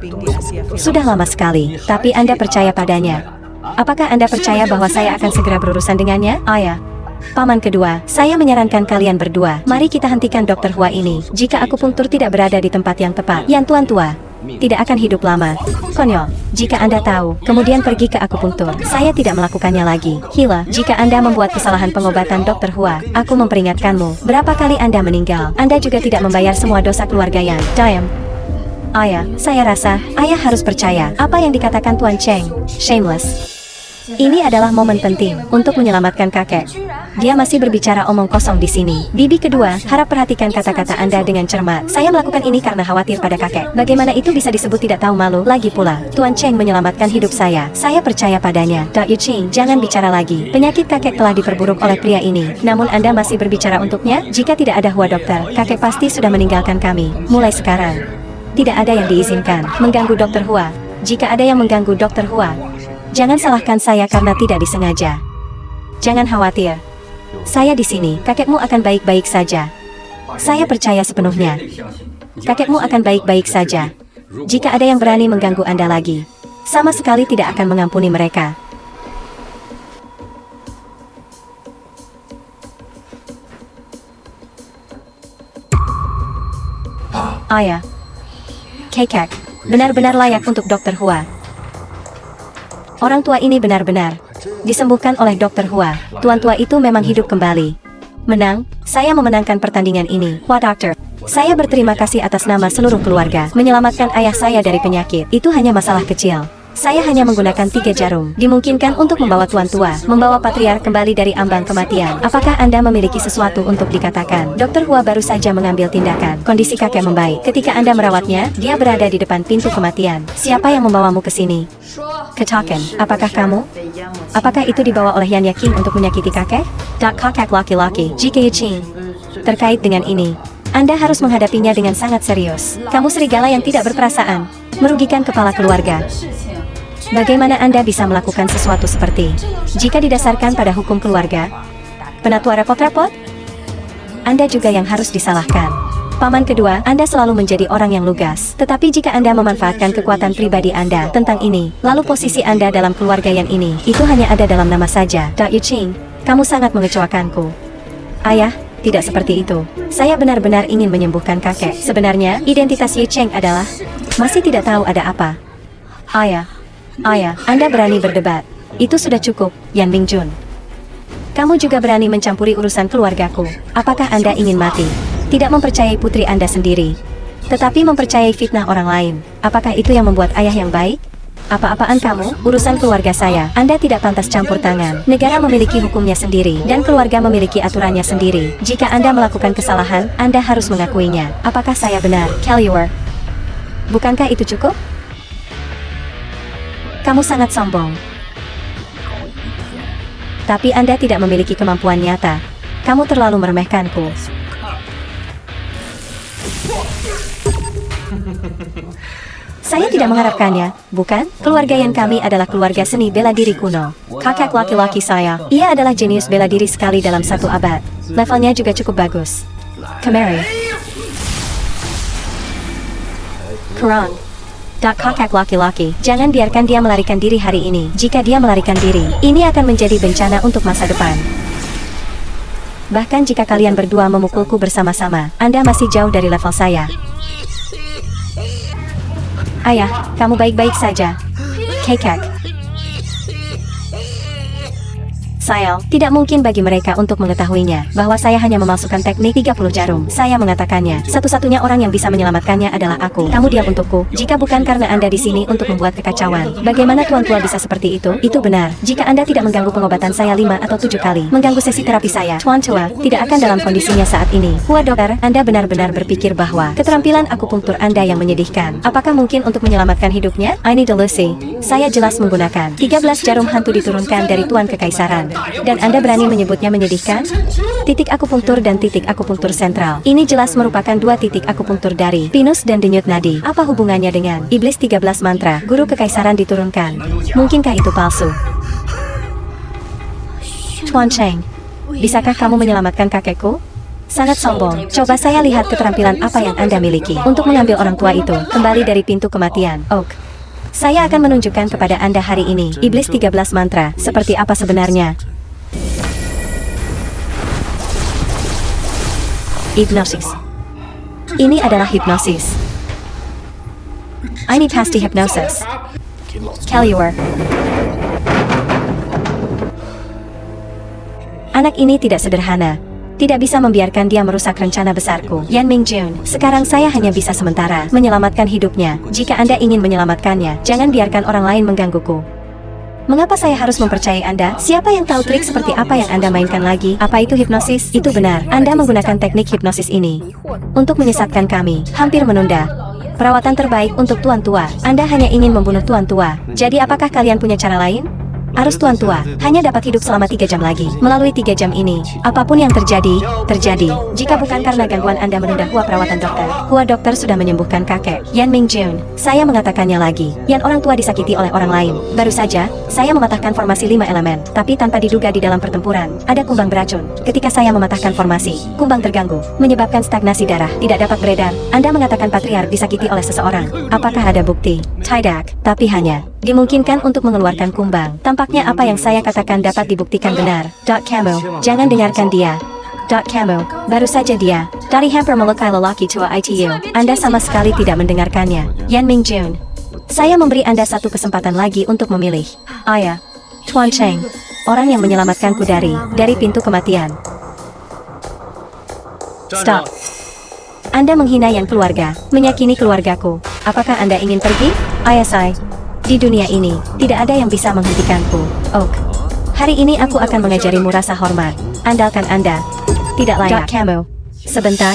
Sudah lama sekali, tapi Anda percaya padanya. Apakah Anda percaya bahwa saya akan segera berurusan dengannya? Ayah. Paman kedua, saya menyarankan kalian berdua, mari kita hentikan Dr. Hua ini. Jika akupunktur tidak berada di tempat yang tepat, yang tuan tua tidak akan hidup lama. Konyol, jika Anda tahu, kemudian pergi ke akupunktur, saya tidak melakukannya lagi. Hila, jika Anda membuat kesalahan pengobatan Dr. Hua, aku memperingatkanmu. Berapa kali Anda meninggal, Anda juga tidak membayar semua dosa keluarga Yan. Diam. Ayah, saya rasa, ayah harus percaya apa yang dikatakan Tuan Cheng. Shameless. Ini adalah momen penting untuk menyelamatkan kakek. Dia masih berbicara omong kosong di sini. Bibi kedua, harap perhatikan kata-kata Anda dengan cermat. Saya melakukan ini karena khawatir pada kakek. Bagaimana itu bisa disebut tidak tahu malu? Lagi pula, Tuan Cheng menyelamatkan hidup saya. Saya percaya padanya. Dr. Cheng, jangan bicara lagi. Penyakit kakek telah diperburuk oleh pria ini. Namun Anda masih berbicara untuknya? Jika tidak ada Hua dokter, kakek pasti sudah meninggalkan kami. Mulai sekarang, tidak ada yang diizinkan mengganggu Dr. Hua. Jika ada yang mengganggu Dr. Hua, jangan salahkan saya karena tidak disengaja. Jangan khawatir. Saya di sini, kakekmu akan baik-baik saja. Saya percaya sepenuhnya. Kakekmu akan baik-baik saja. Jika ada yang berani mengganggu Anda lagi, sama sekali tidak akan mengampuni mereka. Ayah. Kakek, benar-benar layak untuk Dr. Hua. Orang tua ini benar-benar disembuhkan oleh Dr. Hua. Tuan tua itu memang hidup kembali. Menang, saya memenangkan pertandingan ini. Hua dokter, saya berterima kasih atas nama seluruh keluarga. Menyelamatkan ayah saya dari penyakit, itu hanya masalah kecil. Saya hanya menggunakan 3 jarum. Dimungkinkan untuk membawa tuan tua, membawa patriark kembali dari ambang kematian. Apakah Anda memiliki sesuatu untuk dikatakan? Dr. Hua baru saja mengambil tindakan. Kondisi kakek membaik. Ketika Anda merawatnya, dia berada di depan pintu kematian. Siapa yang membawamu ke sini? Katakan, apakah kamu? Apakah itu dibawa oleh Yan Yaking untuk menyakiti kakek? Kakek laki-laki, Jika Ching. Terkait dengan ini, Anda harus menghadapinya dengan sangat serius. Kamu serigala yang tidak berperasaan, merugikan kepala keluarga. Bagaimana Anda bisa melakukan sesuatu seperti jika didasarkan pada hukum keluarga? Penatua repot-repot? Anda juga yang harus disalahkan. Paman kedua, Anda selalu menjadi orang yang lugas. Tetapi jika Anda memanfaatkan kekuatan pribadi Anda tentang ini, lalu posisi Anda dalam keluarga yang ini, itu hanya ada dalam nama saja. Dr. Ching, kamu sangat mengecewakanku. Ayah, tidak seperti itu. Saya benar-benar ingin menyembuhkan kakek. Sebenarnya, identitas Yu Cheng adalah masih tidak tahu ada apa. Ayah, Anda berani berdebat. Itu sudah cukup, Yan Mingjun. Kamu juga berani mencampuri urusan keluargaku. Apakah Anda ingin mati? Tidak mempercayai putri Anda sendiri, tetapi mempercayai fitnah orang lain. Apakah itu yang membuat ayah yang baik? Apa-apaan kamu? Urusan keluarga saya. Anda tidak pantas campur tangan. Negara memiliki hukumnya sendiri, dan keluarga memiliki aturannya sendiri. Jika Anda melakukan kesalahan, Anda harus mengakuinya. Apakah saya benar, Kaluar? Bukankah itu cukup? Kamu sangat sombong. Tapi Anda tidak memiliki kemampuan nyata. Kamu terlalu meremehkanku. Saya tidak mengharapkannya, bukan? Keluarga yang kami adalah keluarga seni bela diri kuno. Kakek laki-laki saya, ia adalah jenius bela diri sekali dalam 1 abad. Levelnya juga cukup bagus. Kemari. Kurang. Kakek laki-laki, jangan biarkan dia melarikan diri hari ini. Jika dia melarikan diri, ini akan menjadi bencana untuk masa depan. Bahkan jika kalian berdua memukulku bersama-sama, Anda masih jauh dari level saya. Ayah, kamu baik-baik saja. Kakek. Sayang, tidak mungkin bagi mereka untuk mengetahuinya bahwa saya hanya memalsukan teknik 30 jarum. Saya mengatakannya, satu-satunya orang yang bisa menyelamatkannya adalah aku. Kamu diam untukku. Jika bukan karena Anda di sini untuk membuat kekacauan, bagaimana Tuan Tua bisa seperti itu? Itu benar. Jika Anda tidak mengganggu pengobatan saya 5 atau 7 kali, mengganggu sesi terapi saya, Tuan Tua tidak akan dalam kondisinya saat ini. Hua dokter, Anda benar-benar berpikir bahwa keterampilan akupunktur Anda yang menyedihkan. Apakah mungkin untuk menyelamatkan hidupnya? I need a Lucy. Saya jelas menggunakan 13 jarum hantu diturunkan dari Tuan Kekaisaran. Dan Anda berani menyebutnya menyedihkan? Titik akupunktur dan titik akupunktur sentral. Ini jelas merupakan 2 titik akupunktur dari pinus dan denyut nadi. Apa hubungannya dengan iblis 13 mantra guru kekaisaran diturunkan? Mungkinkah itu palsu? Tuan Cheng, bisakah kamu menyelamatkan kakekku? Sangat sombong. Coba saya lihat keterampilan apa yang Anda miliki untuk mengambil orang tua itu kembali dari pintu kematian. Oak. Saya akan menunjukkan kepada Anda hari ini, iblis 13 mantra, seperti apa sebenarnya. Hipnosis. Ini adalah hipnosis. I need pasti hypnosis. Kaluar. Anak ini tidak sederhana. Tidak bisa membiarkan dia merusak rencana besarku. Yan Mingjun, sekarang saya hanya bisa sementara menyelamatkan hidupnya. Jika Anda ingin menyelamatkannya, jangan biarkan orang lain menggangguku. Mengapa saya harus mempercayai Anda? Siapa yang tahu trik seperti apa yang Anda mainkan lagi? Apa itu hipnosis? Itu benar. Anda menggunakan teknik hipnosis ini untuk menyesatkan kami. Hampir menunda perawatan terbaik untuk Tuan Tua. Anda hanya ingin membunuh Tuan Tua. Jadi apakah kalian punya cara lain? Arus Tuan Tua hanya dapat hidup selama 3 jam lagi. Melalui 3 jam ini, apapun yang terjadi. Jika bukan karena gangguan Anda menunda Hua perawatan dokter. Hua dokter sudah menyembuhkan kakek Yan Mingjun. Saya mengatakannya lagi. Yan orang tua disakiti oleh orang lain. Baru saja, saya mematahkan formasi 5 elemen. Tapi tanpa diduga di dalam pertempuran, ada kumbang beracun. Ketika saya mematahkan formasi, kumbang terganggu, menyebabkan stagnasi darah, tidak dapat beredar. Anda mengatakan patriark disakiti oleh seseorang. Apakah ada bukti? Tidak, tapi hanya dimungkinkan untuk mengeluarkan kumbang. Tampaknya apa yang saya katakan dapat dibuktikan benar. Camo, jangan dengarkan dia. Camo, baru saja dia. Dari hamper melukai lelaki tua ITU. Anda sama sekali tidak mendengarkannya. Yan Mingjun, saya memberi Anda satu kesempatan lagi untuk memilih. Ayah, Tuan Cheng, orang yang menyelamatkanku dari pintu kematian. Stop. Anda menghina Yan keluarga, menyakini keluargaku. Apakah Anda ingin pergi? Ayah saya. Di dunia ini, tidak ada yang bisa menghentikanku. Oak. Hari ini aku akan mengajarimu rasa hormat. Andalkan Anda. Tidak layak. Camo. Sebentar.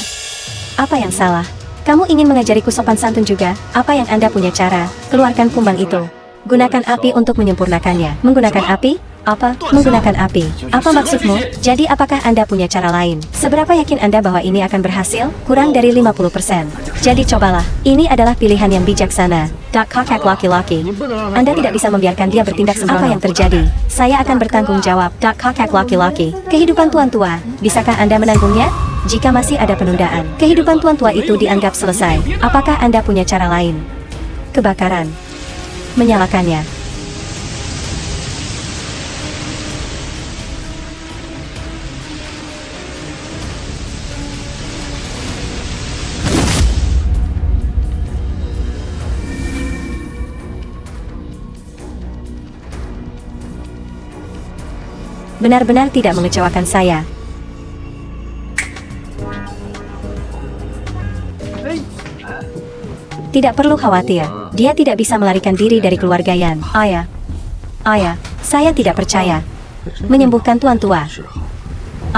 Apa yang salah? Kamu ingin mengajariku sopan santun juga? Apa yang Anda punya cara? Keluarkan kumbang itu. Gunakan api untuk menyempurnakannya. Menggunakan api? Apa? Menggunakan api. Apa maksudmu? Jadi apakah Anda punya cara lain? Seberapa yakin Anda bahwa ini akan berhasil? Kurang dari 50%. Jadi cobalah. Ini adalah pilihan yang bijaksana. Kakak laki-laki. Anda tidak bisa membiarkan dia bertindak sembrono. Apa yang terjadi? Saya akan bertanggung jawab. Kakak laki-laki. Kehidupan Tuan Tua. Bisakah Anda menanggungnya? Jika masih ada penundaan, kehidupan Tuan Tua itu dianggap selesai. Apakah Anda punya cara lain? Kebakaran. Menyalakannya. Benar-benar tidak mengecewakan saya. Tidak perlu khawatir, dia tidak bisa melarikan diri dari keluarga Yan. Ayah, saya tidak percaya. Menyembuhkan Tuan Tua.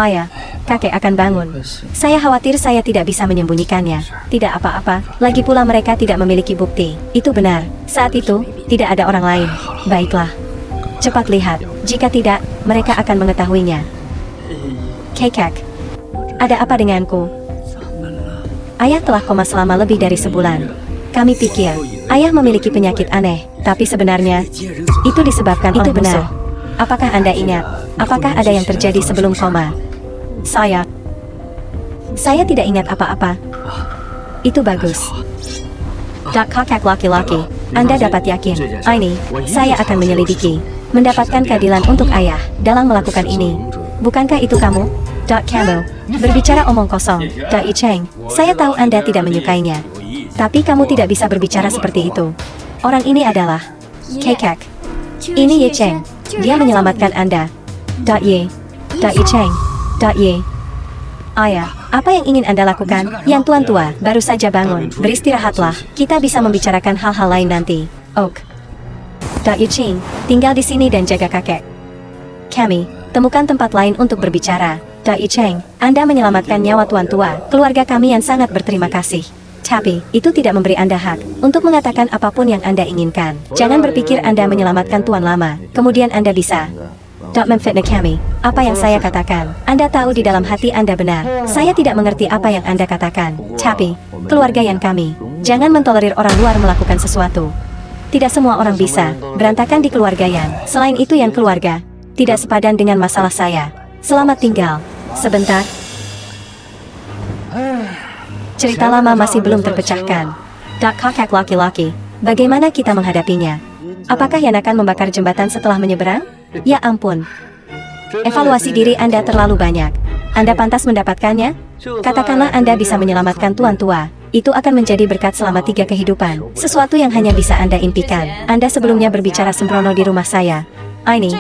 Ayah, kakek akan bangun. Saya khawatir saya tidak bisa menyembunyikannya. Tidak apa-apa, lagi pula mereka tidak memiliki bukti. Itu benar, saat itu, tidak ada orang lain. Baiklah. Cepat lihat, jika tidak, mereka akan mengetahuinya. Kakek, ada apa denganku? Ayah telah koma selama lebih dari sebulan. Kami pikir, ayah memiliki penyakit aneh, tapi sebenarnya, itu disebabkan oleh musuh. Apakah Anda ingat? Apakah ada yang terjadi sebelum koma? Saya tidak ingat apa-apa. Itu bagus. Kakek laki-laki, Anda dapat yakin, ini, saya akan menyelidiki. Mendapatkan keadilan untuk ayah dalam melakukan ini. Bukankah itu kamu? Camo, berbicara omong kosong. I Cheng, saya tahu Anda tidak menyukainya. Tapi kamu tidak bisa berbicara seperti itu. Orang ini adalah Kakek. Ini Ye Cheng. Dia menyelamatkan Anda. Ye Cheng. Ye. Ayah, apa yang ingin Anda lakukan? Yang Tuan Tua baru saja bangun. Beristirahatlah. Kita bisa membicarakan hal-hal lain nanti. Oak. Ye Cheng, tinggal di sini dan jaga kakek. Kami, temukan tempat lain untuk berbicara. Ye Cheng, Anda menyelamatkan nyawa Tuan Tua. Keluarga kami yang sangat berterima kasih. Tapi, itu tidak memberi Anda hak untuk mengatakan apapun yang Anda inginkan. Jangan berpikir Anda menyelamatkan Tuan Lama, kemudian Anda bisa memfitnah kami. Apa yang saya katakan, Anda tahu di dalam hati Anda benar. Saya tidak mengerti apa yang Anda katakan. Tapi, keluarga yang kami, jangan mentolerir orang luar melakukan sesuatu. Tidak semua orang bisa berantakan di keluarga Yan. Selain itu Yan keluarga tidak sepadan dengan masalah saya. Selamat tinggal. Sebentar. Cerita lama masih belum terpecahkan. Kakek laki-laki, bagaimana kita menghadapinya? Apakah Yan akan membakar jembatan setelah menyeberang? Ya ampun. Evaluasi diri Anda terlalu banyak. Anda pantas mendapatkannya? Katakanlah Anda bisa menyelamatkan Tuan Tua. Itu akan menjadi berkat selama 3 kehidupan. Sesuatu yang hanya bisa Anda impikan. Anda sebelumnya berbicara sembrono di rumah saya. Ini,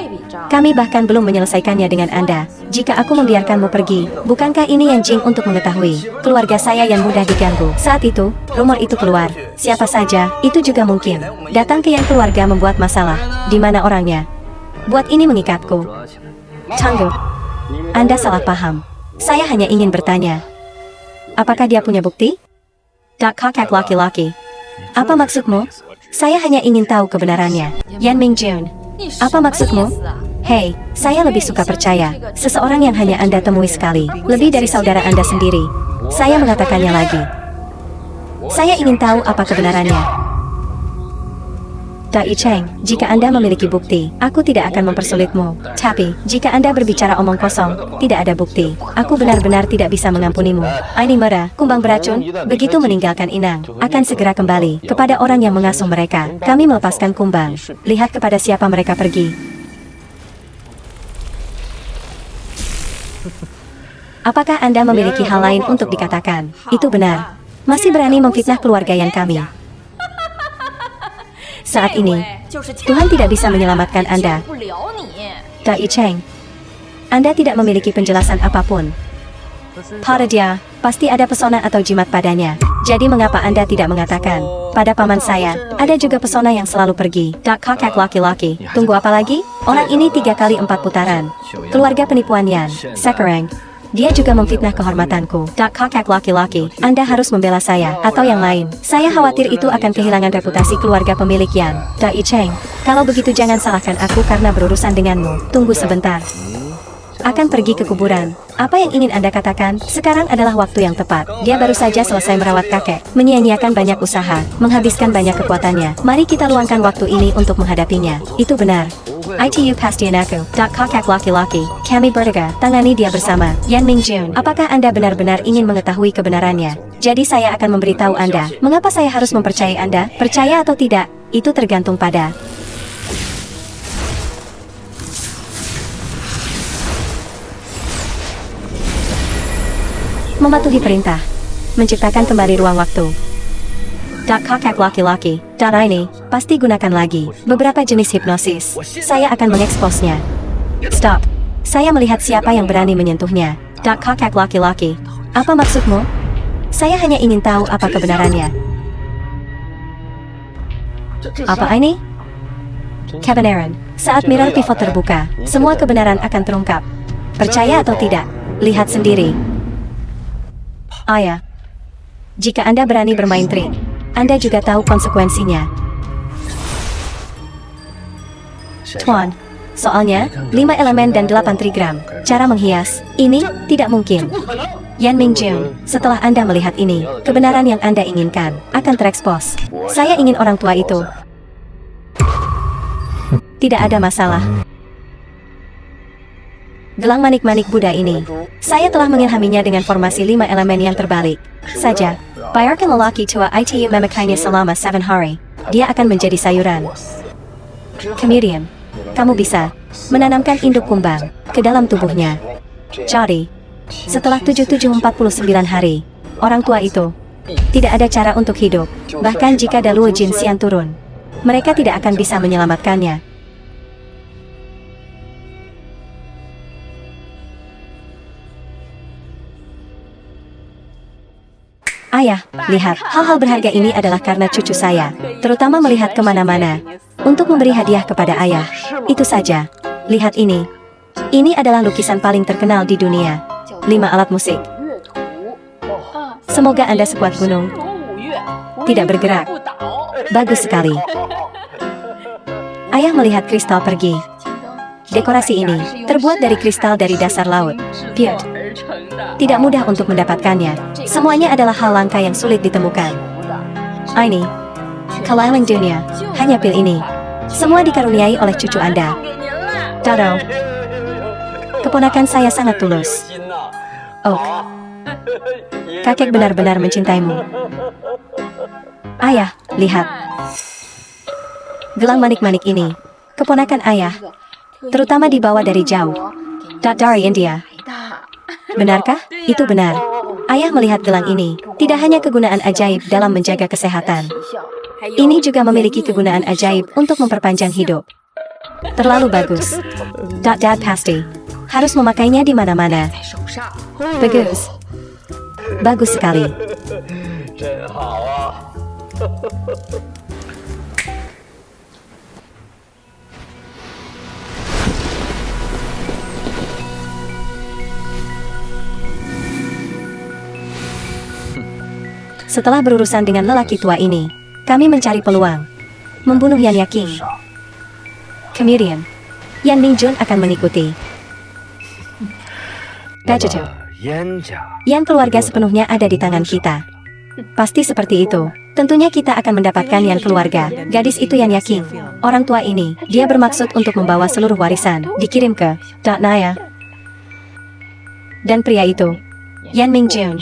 kami bahkan belum menyelesaikannya dengan Anda. Jika aku membiarkanmu pergi, bukankah ini yang Jing untuk mengetahui keluarga saya yang mudah diganggu? Saat itu, rumor itu keluar. Siapa saja, itu juga mungkin datang ke yang keluarga membuat masalah. Di mana orangnya? Buat ini mengikatku. Tunggu. Anda salah paham. Saya hanya ingin bertanya. Apakah dia punya bukti? Kakak laki-laki. Apa maksudmu? Saya hanya ingin tahu kebenarannya. Yan Mingjun. Apa maksudmu? Hei, saya lebih suka percaya seseorang yang hanya Anda temui sekali, lebih dari saudara Anda sendiri. Saya mengatakannya lagi. Saya ingin tahu apa kebenarannya. Dai Cheng, jika Anda memiliki bukti, aku tidak akan mempersulitmu. Tapi, jika Anda berbicara omong kosong, tidak ada bukti, aku benar-benar tidak bisa mengampunimu. Aini Mera, kumbang beracun, begitu meninggalkan inang, akan segera kembali kepada orang yang mengasuh mereka. Kami melepaskan kumbang. Lihat kepada siapa mereka pergi. Apakah Anda memiliki hal lain untuk dikatakan? Itu benar. Masih berani memfitnah keluarga yang kami. Saat ini, Tuhan tidak bisa menyelamatkan Anda. Dai Cheng, Anda tidak memiliki penjelasan apapun. Pada dia, pasti ada pesona atau jimat padanya. Jadi mengapa Anda tidak mengatakan? Pada paman saya, ada juga pesona yang selalu pergi. Kakak laki-laki, tunggu apa lagi? Orang ini 3 kali 4 putaran. Keluarga penipuan Yan, Sekereng. Dia juga memfitnah kehormatanku. Kakak laki-laki, Anda harus membela saya, atau yang lain. Saya khawatir itu akan kehilangan reputasi keluarga pemilik Yan. Dai Cheng, kalau begitu jangan salahkan aku karena berurusan denganmu. Tunggu sebentar. Akan pergi ke kuburan. Apa yang ingin Anda katakan? Sekarang adalah waktu yang tepat. Dia baru saja selesai merawat kakek, menyia-nyiakan banyak usaha, menghabiskan banyak kekuatannya. Mari kita luangkan waktu ini untuk menghadapinya. Itu benar. ITU pastian aku. Kakak laki-laki, kami bertiga, tangani dia bersama. Yan Mingjun, apakah Anda benar-benar ingin mengetahui kebenarannya? Jadi saya akan memberitahu Anda. Mengapa saya harus mempercayai Anda? Percaya atau tidak, itu tergantung pada mematuhi perintah, menciptakan kembali ruang waktu. Kakak laki-laki, cara ini, pasti gunakan lagi beberapa jenis hipnosis. Saya akan mengeksposnya. Stop. Saya melihat siapa yang berani menyentuhnya. Kakak laki-laki, apa maksudmu? Saya hanya ingin tahu apa kebenarannya. Apa ini? Kebenaran. Saat mirror pivot terbuka, semua kebenaran akan terungkap. Percaya atau tidak, lihat sendiri. Ayah, jika Anda berani bermain trik, Anda juga tahu konsekuensinya. Tuan, soalnya, 5 elemen dan 8 trigram. Cara menghias, ini, tidak mungkin. Yan Mingjun, setelah Anda melihat ini, kebenaran yang Anda inginkan, akan terekspos. Saya ingin orang tua itu. Tidak ada masalah. Gelang manik-manik Buddha ini, saya telah mengilhaminya dengan formasi 5 elemen yang terbalik. Saja, biarkan lelaki tua ITU memakainya selama 7 hari. Dia akan menjadi sayuran. Kemudian, kamu bisa menanamkan induk kumbang ke dalam tubuhnya. Jadi, setelah 7749 hari, orang tua itu tidak ada cara untuk hidup. Bahkan jika Daluo Jin Xian turun, mereka tidak akan bisa menyelamatkannya. Ayah, lihat, hal-hal berharga ini adalah karena cucu saya, terutama melihat kemana-mana, untuk memberi hadiah kepada ayah. Itu saja. Lihat ini. Ini adalah lukisan paling terkenal di dunia. 5 alat musik. Semoga Anda sekuat gunung. Tidak bergerak. Bagus sekali. Ayah melihat kristal pergi. Dekorasi ini terbuat dari kristal dari dasar laut. Pure. Tidak mudah untuk mendapatkannya. Semuanya adalah hal langka yang sulit ditemukan. Ini, keliling dunia, hanya pil ini. Semua dikaruniai oleh cucu Anda. Dado, keponakan saya sangat tulus. Oh, kakek benar-benar mencintaimu. Ayah, lihat. Gelang manik-manik ini, keponakan ayah, terutama dibawa dari jauh. Dari India. Benarkah? Itu benar. Ayah melihat gelang ini, tidak hanya kegunaan ajaib dalam menjaga kesehatan. Ini juga memiliki kegunaan ajaib untuk memperpanjang hidup. Terlalu bagus. Dad pasti harus memakainya di mana-mana. Bagus. Bagus sekali. Setelah berurusan dengan lelaki tua ini, kami mencari peluang membunuh Yan Yaking. Kemudian, Yan Mingjun akan mengikuti. Gadgetu. Yan keluarga sepenuhnya ada di tangan kita. Pasti seperti itu. Tentunya kita akan mendapatkan Yan keluarga. Gadis itu Yan Yaking. Orang tua ini, dia bermaksud untuk membawa seluruh warisan, dikirim ke Naya. Dan pria itu, Yan Mingjun.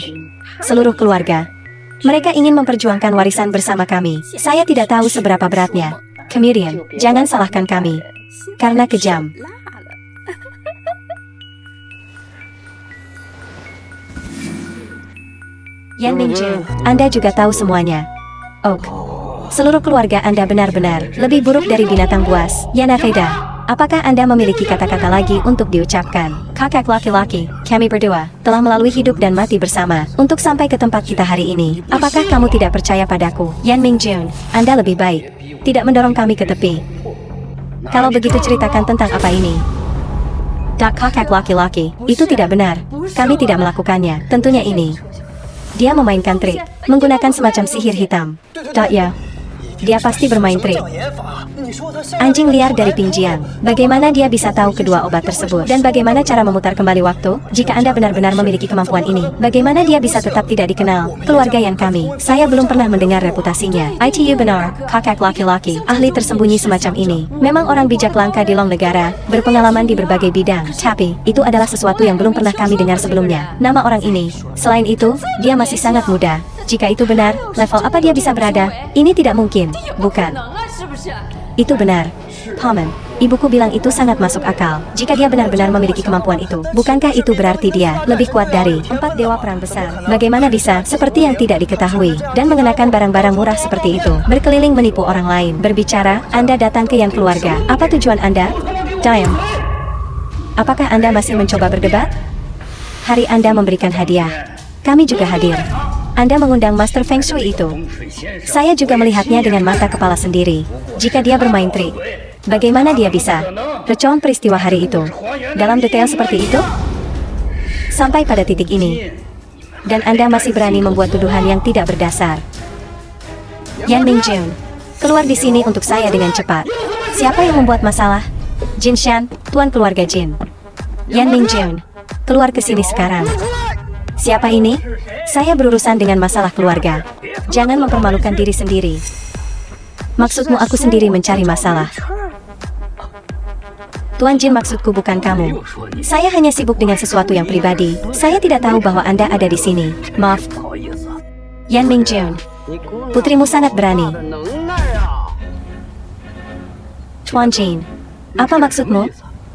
Seluruh keluarga. Mereka ingin memperjuangkan warisan bersama kami. Saya tidak tahu seberapa beratnya. Kemudian, jangan salahkan kami. Karena kejam. Yan Mingjun, Anda juga tahu semuanya. Oak. Seluruh keluarga Anda benar-benar lebih buruk dari binatang buas. Yana Veda. Apakah Anda memiliki kata-kata lagi untuk diucapkan? Kakak laki-laki, kami berdua telah melalui hidup dan mati bersama untuk sampai ke tempat kita hari ini. Apakah kamu tidak percaya padaku? Yan Mingjun, Anda lebih baik tidak mendorong kami ke tepi. Kalau begitu ceritakan tentang apa ini. Kakak laki-laki, itu tidak benar. Kami tidak melakukannya. Tentunya ini. Dia memainkan trik, menggunakan semacam sihir hitam. Ya. Dia pasti bermain trik. Anjing liar dari Pingjiang. Bagaimana dia bisa tahu kedua obat tersebut? Dan bagaimana cara memutar kembali waktu? Jika Anda benar-benar memiliki kemampuan ini, bagaimana dia bisa tetap tidak dikenal? Keluarga yang kami, saya belum pernah mendengar reputasinya. ITU benar, kakak laki-laki, ahli tersembunyi semacam ini. Memang orang bijak langka di Long Negara, berpengalaman di berbagai bidang. Tapi, itu adalah sesuatu yang belum pernah kami dengar sebelumnya. Nama orang ini. Selain itu, dia masih sangat muda. Jika itu benar, level apa dia bisa berada? Ini tidak mungkin, bukan? Itu benar. Paman, ibuku bilang itu sangat masuk akal. Jika dia benar-benar memiliki kemampuan itu, bukankah itu berarti dia lebih kuat dari 4 dewa perang besar? Bagaimana bisa, seperti yang tidak diketahui, dan mengenakan barang-barang murah seperti itu, berkeliling menipu orang lain? Berbicara, Anda datang ke Yan keluarga. Apa tujuan Anda? Diam. Apakah Anda masih mencoba berdebat? Hari Anda memberikan hadiah. Kami juga hadir. Anda mengundang Master Feng Shui itu. Saya juga melihatnya dengan mata kepala sendiri. Jika dia bermain trik, bagaimana dia bisa recon peristiwa hari itu dalam detail seperti itu? Sampai pada titik ini. Dan Anda masih berani membuat tuduhan yang tidak berdasar. Yan Mingjun, keluar di sini untuk saya dengan cepat. Siapa yang membuat masalah? Jin Shan, tuan keluarga Jin. Yan Mingjun, keluar ke sini sekarang. Siapa ini? Saya berurusan dengan masalah keluarga. Jangan mempermalukan diri sendiri. Maksudmu aku sendiri mencari masalah. Tuan Jin, maksudku bukan kamu. Saya hanya sibuk dengan sesuatu yang pribadi. Saya tidak tahu bahwa Anda ada di sini. Maaf. Yan Mingjun, putrimu sangat berani. Tuan Jin, apa maksudmu?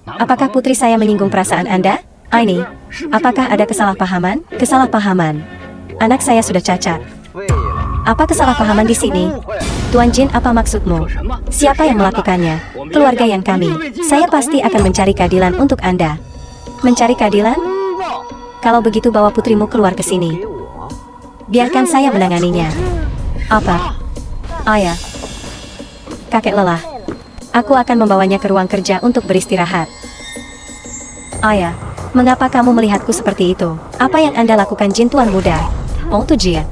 Apakah putri saya menyinggung perasaan Anda? Ini, apakah ada kesalahpahaman? Kesalahpahaman. Anak saya sudah cacat. Apa kesalahpahaman di sini? Tuan Jin, apa maksudmu? Siapa yang melakukannya? Keluarga yang kami. Saya pasti akan mencari keadilan untuk Anda. Mencari keadilan? Kalau begitu bawa putrimu keluar ke sini. Biarkan saya menanganinya. Apa? Ayah. Kakek lelah. Aku akan membawanya ke ruang kerja untuk beristirahat. Ayah. Mengapa kamu melihatku seperti itu? Apa yang Anda lakukan, Jin tuan muda? Oh tujuh.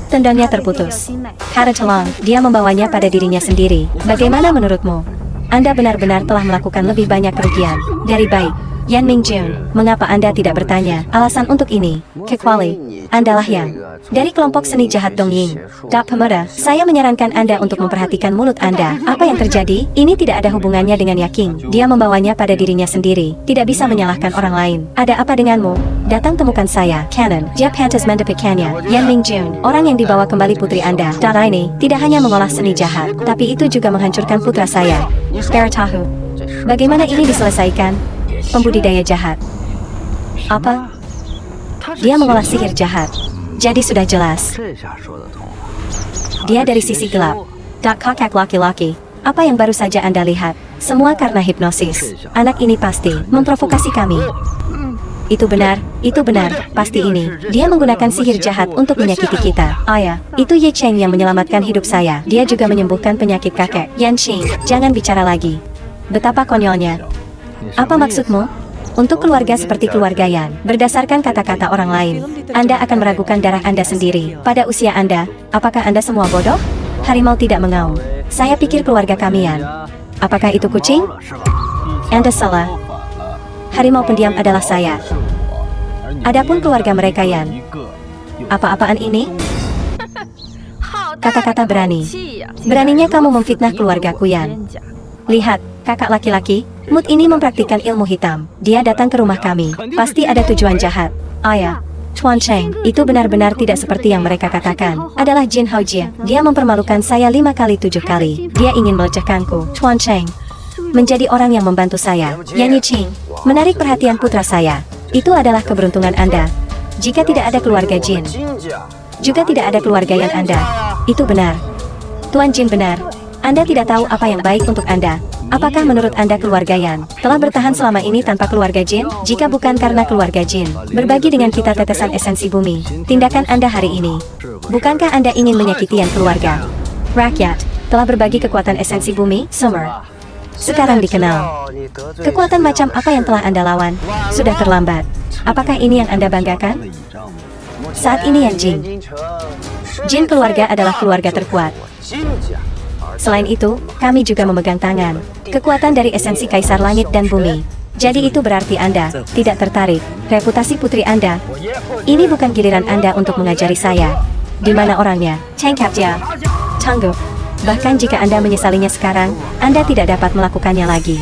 Tendangnya terputus. Karena telang, dia membawanya pada dirinya sendiri. Bagaimana menurutmu? Anda benar-benar telah melakukan lebih banyak kerugian dari baik. Yan Mingjun, mengapa Anda tidak bertanya alasan untuk ini? Kecuali, Andalah yang dari kelompok seni jahat Dongying. Pemuda, saya menyarankan Anda untuk memperhatikan mulut Anda. Apa yang terjadi? Ini tidak ada hubungannya dengan Yaking. Dia membawanya pada dirinya sendiri. Tidak bisa menyalahkan orang lain. Ada apa denganmu? Datang temukan saya. Canon, dia pantas mendapatkannya. Yan Mingjun, orang yang dibawa kembali putri Anda. Dan ini, tidak hanya mengolah seni jahat, tapi itu juga menghancurkan putra saya. Spare tahu. Bagaimana ini diselesaikan? Pembudidaya jahat. Apa? Dia mengolah sihir jahat. Jadi sudah jelas. Dia dari sisi gelap. Kakak laki-laki. Apa yang baru saja Anda lihat? Semua karena hipnosis. Anak ini pasti memprovokasi kami. Itu benar, pasti ini. Dia menggunakan sihir jahat untuk menyakiti kita. Ayah, itu Ye Cheng yang menyelamatkan hidup saya. Dia juga menyembuhkan penyakit kakek. Yan Xing, jangan bicara lagi. Betapa konyolnya. Apa maksudmu? Untuk keluarga seperti keluarga Yan, berdasarkan kata-kata orang lain, Anda akan meragukan darah Anda sendiri. Pada usia Anda, apakah Anda semua bodoh? Harimau tidak mengaum. Saya pikir keluarga kami Yan. Apakah itu kucing? Anda salah. Harimau pendiam adalah saya. Adapun keluarga mereka Yan. Apa-apaan ini? Kata-kata berani. Beraninya kamu memfitnah keluargaku Yan. Lihat, kakak laki-laki, Mut ini mempraktikkan ilmu hitam. Dia datang ke rumah kami. Pasti ada tujuan jahat. Ayah, Chuan Cheng, itu benar-benar tidak seperti yang mereka katakan. Adalah Jin Haojie. Dia mempermalukan saya 5 kali 7 kali. Dia ingin melecehkanku. Chuan Cheng menjadi orang yang membantu saya. Yan Yiqing menarik perhatian putra saya. Itu adalah keberuntungan Anda. Jika tidak ada keluarga Jin, juga tidak ada keluarga Yan Anda. Itu benar. Tuan Jin benar. Anda tidak tahu apa yang baik untuk Anda. Apakah menurut Anda keluarga Yan telah bertahan selama ini tanpa keluarga Jin? Jika bukan karena keluarga Jin berbagi dengan kita tetesan esensi bumi, tindakan Anda hari ini, bukankah Anda ingin menyakiti Yan keluarga? Rakyat telah berbagi kekuatan esensi bumi, Summer. Sekarang dikenal. Kekuatan macam apa yang telah Anda lawan? Sudah terlambat. Apakah ini yang Anda banggakan? Saat ini Yan Jing. Jin keluarga adalah keluarga terkuat. Selain itu, kami juga memegang tangan kekuatan dari esensi Kaisar Langit dan Bumi. Jadi itu berarti Anda tidak tertarik reputasi putri Anda. Ini bukan giliran Anda untuk mengajari saya. Di mana orangnya? Cheng Kapja. Tangguh. Bahkan jika Anda menyesalinya sekarang, Anda tidak dapat melakukannya lagi.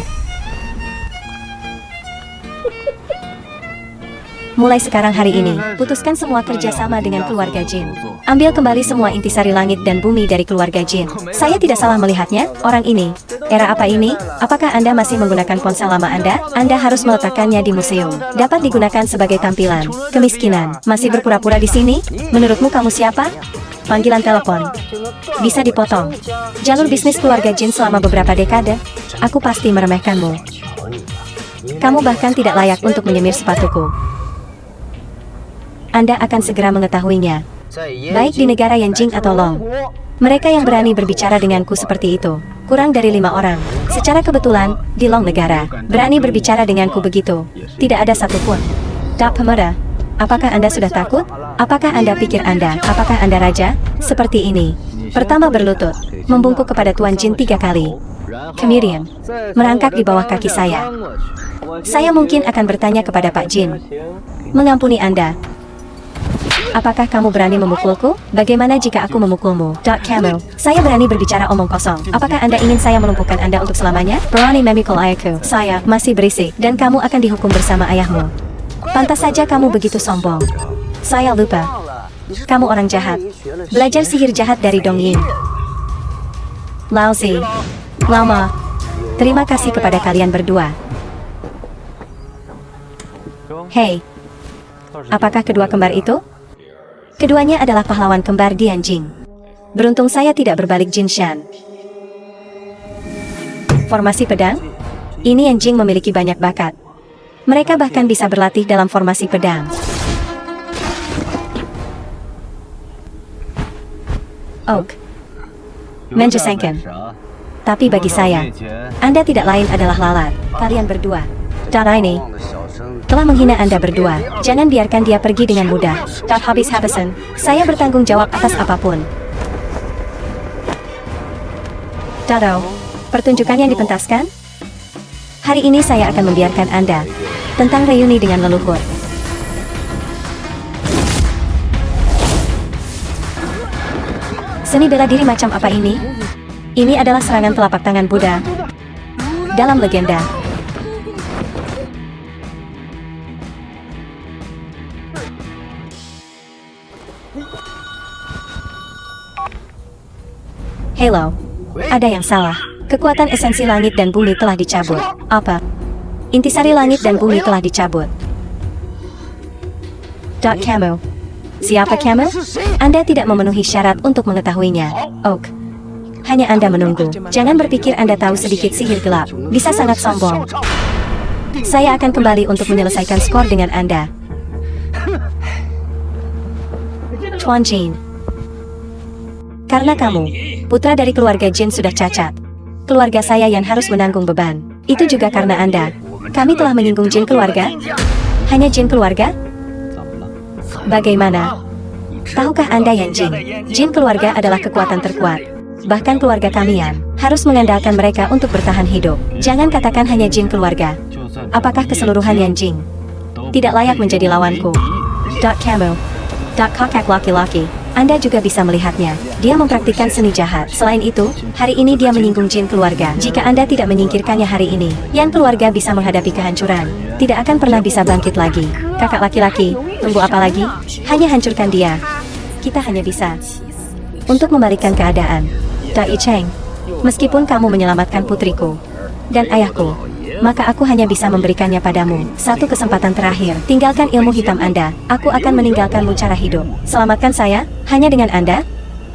Mulai sekarang hari ini, putuskan semua kerjasama dengan keluarga Jin. Ambil kembali semua intisari langit dan bumi dari keluarga Jin. Saya tidak salah melihatnya, orang ini. Era apa ini? Apakah Anda masih menggunakan ponsel lama Anda? Anda harus meletakkannya di museum. Dapat digunakan sebagai tampilan. Kemiskinan. Masih berpura-pura di sini? Menurutmu kamu siapa? Panggilan telepon. Bisa dipotong. Jalur bisnis keluarga Jin selama beberapa dekade. Aku pasti meremehkanmu. Kamu bahkan tidak layak untuk menyemir sepatuku. Anda akan segera mengetahuinya. Baik di negara Yanjing atau Long. Mereka yang berani berbicara denganku seperti itu, kurang dari 5 orang. Secara kebetulan, di Long negara, berani berbicara denganku begitu. Tidak ada satupun. Tak pemuda. Apakah Anda sudah takut? Apakah Anda pikir apakah Anda raja? Seperti ini. Pertama berlutut, membungkuk kepada Tuan Jin 3 kali. Kemudian, merangkak di bawah kaki saya. Saya mungkin akan bertanya kepada Pak Jin. Mengampuni Anda. Apakah kamu berani memukulku? Bagaimana jika aku memukulmu? Kamu. Saya berani berbicara omong kosong. Apakah Anda ingin saya melumpuhkan Anda untuk selamanya? Berani memikul ayahku. Saya masih berisik dan kamu akan dihukum bersama ayahmu. Pantas saja kamu begitu sombong. Saya lupa. Kamu orang jahat. Belajar sihir jahat dari Dong Ying. Lao Zi. Lama. Terima kasih kepada kalian berdua. Hei. Apakah kedua kembar itu? Keduanya adalah pahlawan kembar di Yanjing. Beruntung saya tidak berbalik Jin Shan. Formasi pedang? Ini Yanjing memiliki banyak bakat. Mereka bahkan bisa berlatih dalam formasi pedang. Oak. Menjesenken. Tapi bagi saya, Anda tidak lain adalah lalat. Kalian berdua. Cara ini telah menghina Anda berdua. Jangan biarkan dia pergi dengan mudah. Habis-habisan, saya bertanggung jawab atas apapun. Taro, pertunjukan yang dipentaskan? Hari ini saya akan membiarkan Anda tentang reuni dengan leluhur. Seni bela diri macam apa ini? Ini adalah serangan telapak tangan Buddha dalam legenda. Hello. Ada yang salah. Kekuatan esensi langit dan bumi telah dicabut. Apa? Intisari langit dan bumi telah dicabut. Kamu. Siapa kamu? Anda tidak memenuhi syarat untuk mengetahuinya. Oak. Hanya Anda menunggu. Jangan berpikir Anda tahu sedikit sihir gelap. Bisa sangat sombong. Saya akan kembali untuk menyelesaikan skor dengan Anda. Chuan Jin. Karena kamu, putra dari keluarga Jin sudah cacat. Keluarga saya yang harus menanggung beban. Itu juga karena Anda. Kami telah menyinggung jin keluarga? Hanya jin keluarga? Bagaimana? Tahukah Anda Yan Jing? Jin keluarga adalah kekuatan terkuat. Bahkan keluarga kamian harus mengandalkan mereka untuk bertahan hidup. Jangan katakan hanya jin keluarga. Apakah keseluruhan Yan Jing tidak layak menjadi lawanku? Camo. Kakak laki-laki. Anda juga bisa melihatnya. Dia mempraktikkan seni jahat. Selain itu, hari ini dia menyinggung jin keluarga. Jika Anda tidak menyingkirkannya hari ini, Yan keluarga bisa menghadapi kehancuran. Tidak akan pernah bisa bangkit lagi. Kakak laki-laki, tunggu apa lagi? Hanya hancurkan dia. Kita hanya bisa untuk membalikkan keadaan. Dai Cheng, meskipun kamu menyelamatkan putriku dan ayahku, maka aku hanya bisa memberikannya padamu. Satu kesempatan terakhir. Tinggalkan ilmu hitam Anda. Aku akan meninggalkanmu cara hidup. Selamatkan saya, hanya dengan Anda?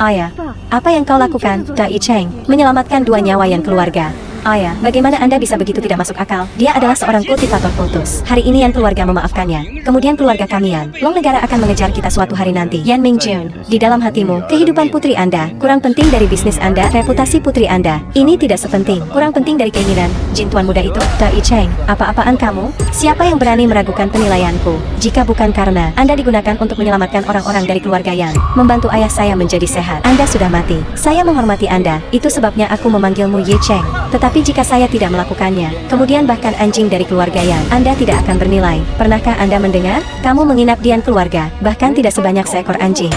Ayah, apa yang kau lakukan, Dai Cheng? Menyelamatkan 2 nyawa Yan keluarga. Ayah, bagaimana Anda bisa begitu tidak masuk akal? Dia adalah seorang kultivator kultus. Hari ini Yan keluarga memaafkannya. Kemudian keluarga kamian. Long negara akan mengejar kita suatu hari nanti. Yan Mingjun, di dalam hatimu, kehidupan putri Anda kurang penting dari bisnis Anda, reputasi putri Anda. Ini tidak sepenting, kurang penting dari keinginan jin tuan muda itu. Dai Cheng, apa-apaan kamu? Siapa yang berani meragukan penilaianku? Jika bukan karena Anda digunakan untuk menyelamatkan orang-orang dari keluarga Yan, membantu ayah saya menjadi sehat, Anda sudah mati. Saya menghormati Anda. Itu sebabnya aku memanggilmu Ye Cheng. Tetapi jika saya tidak melakukannya, kemudian bahkan anjing dari keluarga Yan, Anda tidak akan bernilai. Pernahkah Anda mendengar? Kamu menginap di Yan keluarga, bahkan tidak sebanyak seekor anjing.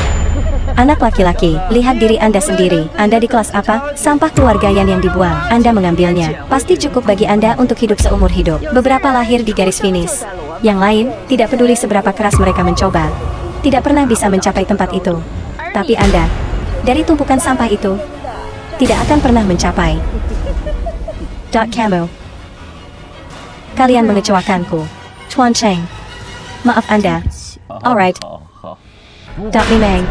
Anak laki-laki, lihat diri Anda sendiri. Anda di kelas apa? Sampah keluarga Yan yang dibuang, Anda mengambilnya. Pasti cukup bagi Anda untuk hidup seumur hidup. Beberapa lahir di garis finish. Yang lain, tidak peduli seberapa keras mereka mencoba, tidak pernah bisa mencapai tempat itu. Tapi Anda, dari tumpukan sampah itu, tidak akan pernah mencapai. Camo. Kalian mengecewakanku. Chuan Cheng. Maaf Anda. Alright. Limeng.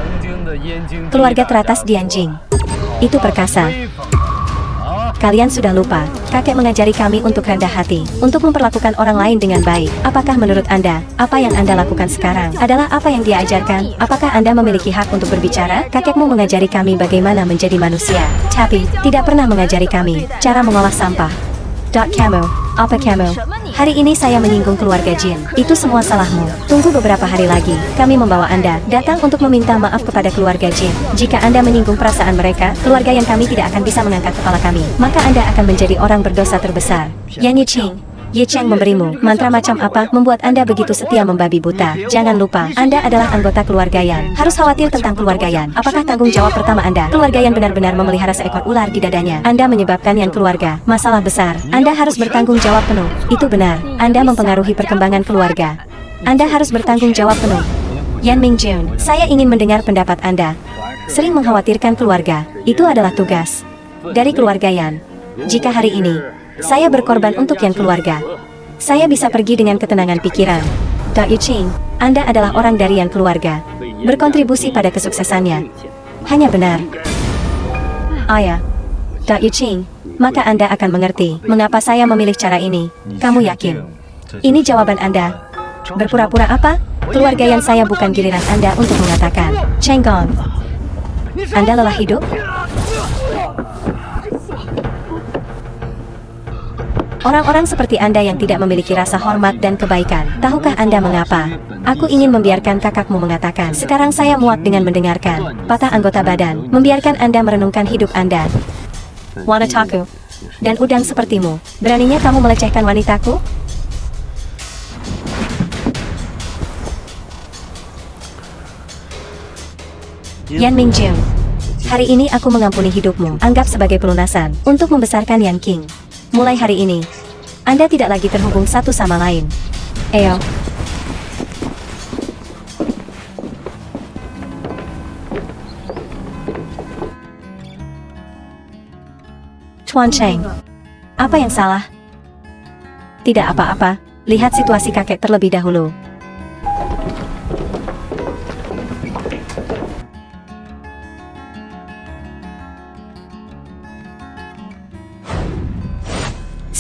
Keluarga teratas di Anjing. Itu perkasa. Kalian sudah lupa, kakek mengajari kami untuk rendah hati, untuk memperlakukan orang lain dengan baik. Apakah menurut Anda, apa yang Anda lakukan sekarang adalah apa yang dia ajarkan? Apakah Anda memiliki hak untuk berbicara? Kakekmu mengajari kami bagaimana menjadi manusia, tapi tidak pernah mengajari kami cara mengolah sampah. Camo, apa Camo? Hari ini saya menyinggung keluarga jin. Itu semua salahmu. Tunggu beberapa hari lagi. Kami membawa Anda datang untuk meminta maaf kepada keluarga jin. Jika Anda menyinggung perasaan mereka, keluarga yang kami tidak akan bisa mengangkat kepala kami. Maka Anda akan menjadi orang berdosa terbesar. Yan Yiching, Ye Cheng memberimu mantra macam apa membuat Anda begitu setia membabi buta? Jangan lupa, Anda adalah anggota keluarga Yan. Harus khawatir tentang keluarga Yan. Apakah tanggung jawab pertama Anda? Keluarga Yan benar-benar memelihara seekor ular di dadanya. Anda menyebabkan Yan keluarga masalah besar. Anda harus bertanggung jawab penuh. Itu benar. Anda mempengaruhi perkembangan keluarga. Anda harus bertanggung jawab penuh. Yan Mingjun, saya ingin mendengar pendapat Anda. Sering mengkhawatirkan keluarga, itu adalah tugas dari keluarga Yan. Jika hari ini saya berkorban untuk Yan keluarga, saya bisa pergi dengan ketenangan pikiran. Dai Ching, Anda adalah orang dari Yan keluarga, berkontribusi pada kesuksesannya. Hanya benar. Ayah, Dai Ching, maka Anda akan mengerti mengapa saya memilih cara ini. Kamu yakin? Ini jawaban Anda. Berpura-pura apa? Keluarga Yan saya bukan giliran Anda untuk mengatakan, Cheng Gong, Anda lelah hidup? Orang-orang seperti Anda yang tidak memiliki rasa hormat dan kebaikan. Tahukah Anda mengapa? Aku ingin membiarkan kakakmu mengatakan. Sekarang saya muak dengan mendengarkan patah anggota badan. Membiarkan Anda merenungkan hidup Anda. Wanitaku. Dan udang sepertimu. Beraninya kamu melecehkan wanitaku? Yan Mingjun. Hari ini aku mengampuni hidupmu. Anggap sebagai pelunasan untuk membesarkan Yan King. Mulai hari ini, Anda tidak lagi terhubung satu sama lain. Eyo. Chuan Cheng. Apa yang salah? Tidak apa-apa. Lihat situasi kakek terlebih dahulu.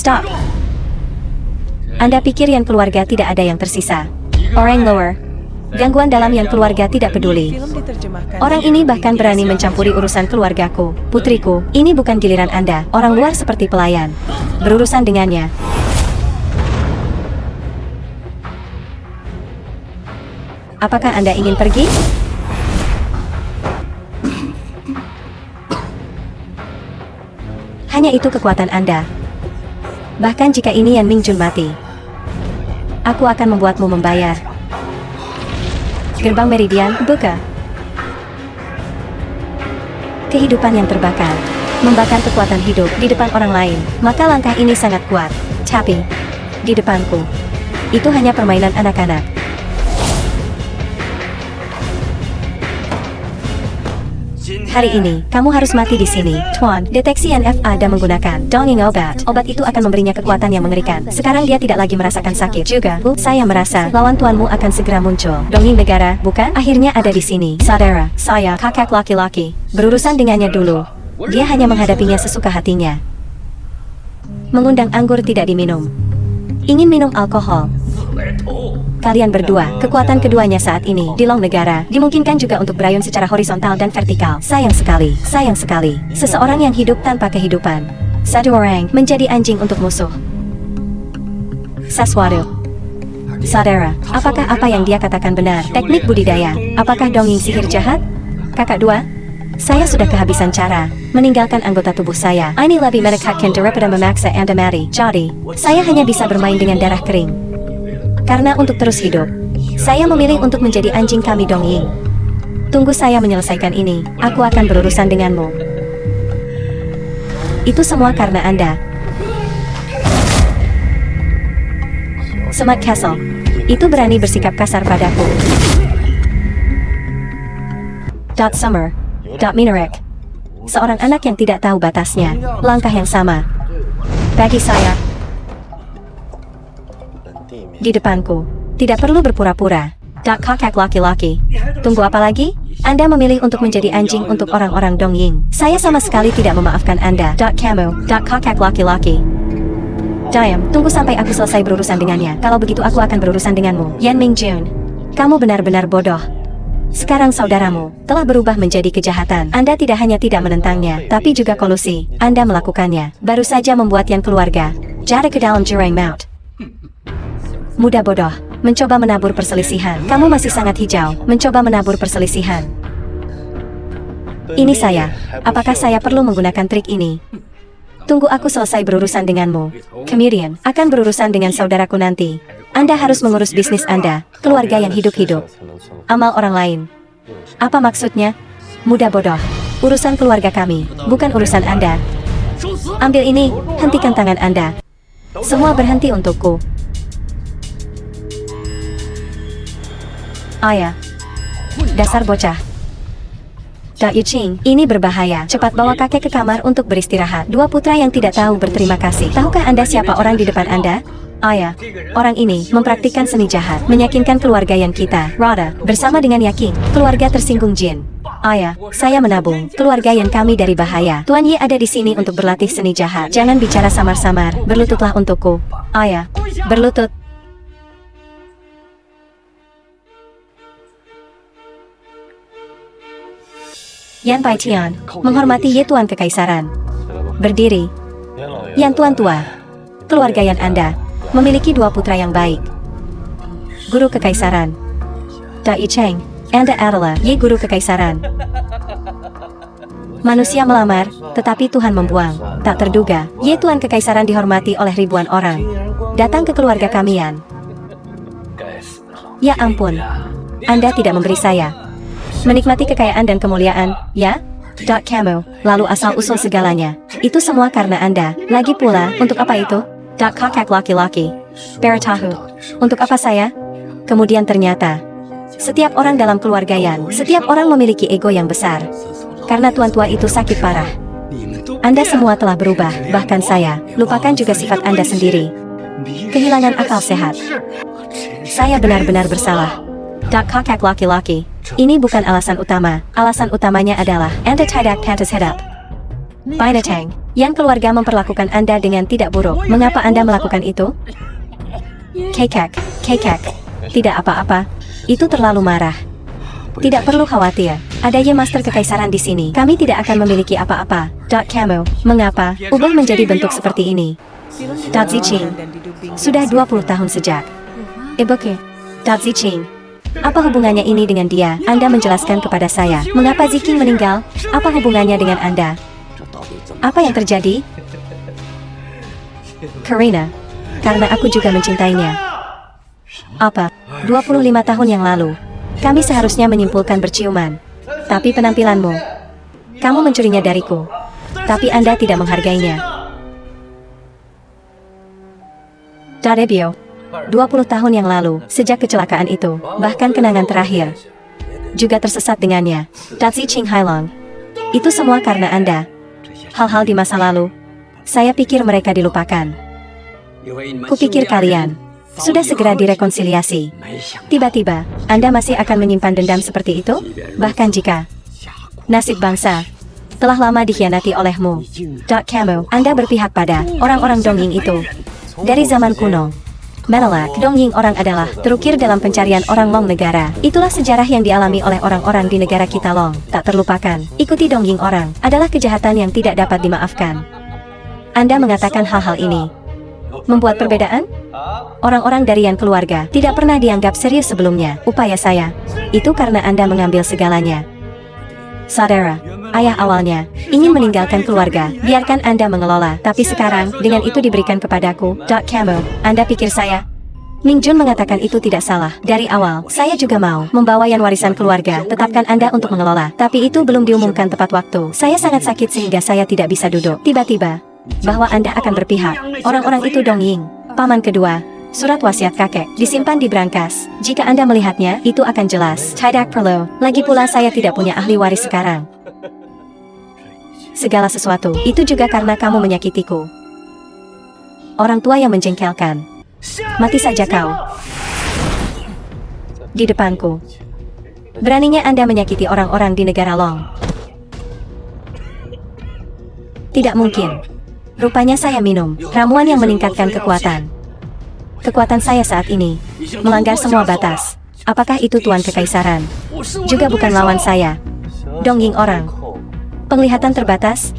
Stop. Anda pikir Yan keluarga tidak ada yang tersisa? Orang lower. Gangguan dalam Yan keluarga tidak peduli. Orang ini bahkan berani mencampuri urusan keluargaku. Putriku, ini bukan giliran Anda. Orang luar seperti pelayan berurusan dengannya. Apakah Anda ingin pergi? Hanya itu kekuatan Anda. Bahkan jika ini Yan Mingjun mati, aku akan membuatmu membayar. Gerbang Meridian, buka. Kehidupan yang terbakar, membakar kekuatan hidup di depan orang lain. Maka langkah ini sangat kuat. Tapi, di depanku, itu hanya permainan anak-anak. Hari ini, kamu harus mati di sini. Tuan, deteksi NFA dan menggunakan dongeng obat. Obat itu akan memberinya kekuatan yang mengerikan. Sekarang dia tidak lagi merasakan sakit. Juga, saya merasa lawan tuanmu akan segera muncul. Dongeng negara, bukan? Akhirnya ada di sini. Saudara, saya, kakak laki-laki. Berurusan dengannya dulu. Dia hanya menghadapinya sesuka hatinya. Mengundang anggur tidak diminum. Ingin minum alkohol. Kalian berdua, kekuatan keduanya saat ini di Long Negara dimungkinkan juga untuk berayun secara horizontal dan vertikal. Sayang sekali, seseorang yang hidup tanpa kehidupan. Satu orang menjadi anjing untuk musuh. Sesuatu. Saudara, apakah apa yang dia katakan benar? Teknik budidaya, apakah dongeng sihir jahat? Kakak dua, saya sudah kehabisan cara meninggalkan anggota tubuh saya. Ini lebih menekatkan daripada memaksa Anda mati. Jadi, saya hanya bisa bermain dengan darah kering. Karena untuk terus hidup, saya memilih untuk menjadi anjing kami Dongying. Tunggu saya menyelesaikan ini, aku akan berurusan denganmu. Itu semua karena Anda. Smart Castle, itu berani bersikap kasar padaku. Summer, Minarek, seorang anak yang tidak tahu batasnya, langkah yang sama. Bagi saya, di depanku, tidak perlu berpura-pura. Kakak laki-laki. Tunggu apa lagi? Anda memilih untuk menjadi anjing untuk orang-orang Dongying. Saya sama sekali tidak memaafkan Anda. Kamu, kakak laki-laki. Diam, tunggu sampai aku selesai berurusan dengannya. Kalau begitu aku akan berurusan denganmu. Yan Mingjun, kamu benar-benar bodoh. Sekarang saudaramu telah berubah menjadi kejahatan. Anda tidak hanya tidak menentangnya, tapi juga kolusi. Anda melakukannya. Baru saja membuat Yan keluarga jatuh ke dalam jurang maut. Muda bodoh, mencoba menabur perselisihan. Kamu masih sangat hijau, mencoba menabur perselisihan. Ini saya. Apakah saya perlu menggunakan trik ini? Tunggu aku selesai berurusan denganmu. Kemudian, akan berurusan dengan saudaraku nanti. Anda harus mengurus bisnis Anda, keluarga yang hidup-hidup. Amal orang lain. Apa maksudnya? Muda bodoh. Urusan keluarga kami, bukan urusan Anda. Ambil ini, hentikan tangan Anda. Semua berhenti untukku. Ayah. Dasar bocah. Yuqing, ini berbahaya. Cepat bawa kakek ke kamar untuk beristirahat. Dua putra yang tidak tahu berterima kasih. Tahukah Anda siapa orang di depan Anda? Ayah. Orang ini mempraktikkan seni jahat, meyakinkan keluarga yang kita. Rada, bersama dengan Yaking, keluarga tersinggung Jin. Ayah, saya menabung keluarga yang kami dari bahaya. Tuan Ye ada di sini untuk berlatih seni jahat. Jangan bicara samar-samar. Berlututlah untukku. Ayah, berlutut. Yan Paitian, menghormati Ye Tuan Kekaisaran. Berdiri. Yan Tuan tua. Keluarga Yan Anda memiliki dua putra yang baik. Guru Kekaisaran. Yicheng, Anda adalah Ye Guru Kekaisaran. Manusia melamar, tetapi Tuhan membuang. Tak terduga, Ye Tuan Kekaisaran dihormati oleh ribuan orang. Datang ke keluarga kami Yan. Ya ampun, Anda tidak memberi saya menikmati kekayaan dan kemuliaan, ya? Kamu, lalu asal-usul segalanya. Itu semua karena Anda. Lagi pula, untuk apa itu? Kakak laki-laki. Beritahu. Untuk apa saya? Kemudian ternyata, setiap orang dalam keluarga Yan, setiap orang memiliki ego yang besar. Karena tuan tua itu sakit parah. Anda semua telah berubah, bahkan saya. Lupakan juga sifat Anda sendiri. Kehilangan akal sehat. Saya benar-benar bersalah. Kakak laki-laki. Ini bukan alasan utama. Alasan utamanya adalah Anda tidak pantas hidup. Binatang, yang keluarga memperlakukan Anda dengan tidak buruk. Mengapa Anda melakukan itu? Kekek. Tidak apa-apa. Itu terlalu marah. Tidak perlu khawatir. Ada Ye Master Kekaisaran di sini. Kami tidak akan memiliki apa-apa. Kamu, mengapa ubah menjadi bentuk seperti ini? Ziqing, sudah 20 tahun sejak. Ibuku, Ziqing. Apa hubungannya ini dengan dia? Anda menjelaskan kepada saya. Mengapa Ziking meninggal? Apa hubungannya dengan Anda? Apa yang terjadi? Karina. Karena aku juga mencintainya. Apa? 25 tahun yang lalu. Kami seharusnya menyimpulkan berciuman. Tapi penampilanmu. Kamu mencurinya dariku. Tapi Anda tidak menghargainya. Darebio. 20 tahun yang lalu, sejak kecelakaan itu, bahkan kenangan terakhir, juga tersesat dengannya. Datsi Ching Hailong. Itu semua karena Anda. Hal-hal di masa lalu, saya pikir mereka dilupakan. Kupikir kalian sudah segera direkonsiliasi. Tiba-tiba, Anda masih akan menyimpan dendam seperti itu? Bahkan jika nasib bangsa telah lama dikhianati olehmu. Kamu, Anda berpihak pada orang-orang Dongying itu. Dari zaman kuno, Menolak Dongying orang adalah terukir dalam pencarian orang Long negara. Itulah sejarah yang dialami oleh orang-orang di negara kita Long. Tak terlupakan, ikuti Dongying orang adalah kejahatan yang tidak dapat dimaafkan. Anda mengatakan hal-hal ini membuat perbedaan? Orang-orang dari yang keluarga tidak pernah dianggap serius sebelumnya. Upaya saya itu karena Anda mengambil segalanya. Saudara, ayah awalnya ingin meninggalkan keluarga, biarkan Anda mengelola. Tapi sekarang, dengan itu diberikan kepadaku. Kamu, Anda pikir saya? Ming Jun mengatakan itu tidak salah. Dari awal, saya juga mau membawa yang warisan keluarga. Tetapkan Anda untuk mengelola. Tapi itu belum diumumkan tepat waktu. Saya sangat sakit sehingga saya tidak bisa duduk. Tiba-tiba, bahwa Anda akan berpihak. Orang-orang itu Dongying. Paman kedua. Surat wasiat kakek disimpan di brankas. Jika Anda melihatnya, itu akan jelas. Tidak perlu. Lagi pula saya tidak punya ahli waris sekarang. Segala sesuatu itu juga karena kamu menyakitiku. Orang tua yang menjengkelkan. Mati saja kau. Di depanku. Beraninya Anda menyakiti orang-orang di negara Long. Tidak mungkin. Rupanya saya minum ramuan yang meningkatkan kekuatan. Kekuatan saya saat ini melanggar semua batas. Apakah itu Tuan Kekaisaran? Juga bukan lawan saya. Dongying orang. Penglihatan terbatas.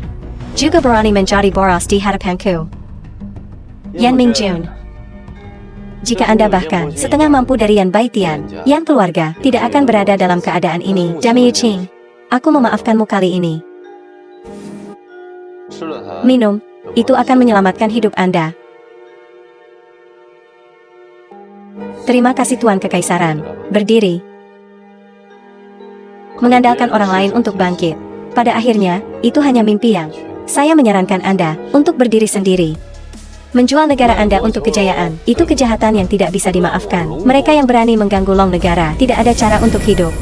Juga berani mencari boros di hadapanku. Yan Ming Jun. Jika Anda bahkan setengah mampu dari Yan Baitian, Yan keluarga tidak akan berada dalam keadaan ini. Jami Yuqing, aku memaafkanmu kali ini. Minum, itu akan menyelamatkan hidup Anda. Terima kasih Tuan Kekaisaran. Berdiri. Mengandalkan orang lain untuk bangkit. Pada akhirnya, itu hanya mimpi yang. Saya menyarankan Anda untuk berdiri sendiri. Menjual negara Anda untuk kejayaan, itu kejahatan yang tidak bisa dimaafkan. Mereka yang berani mengganggu Long negara, tidak ada cara untuk hidup.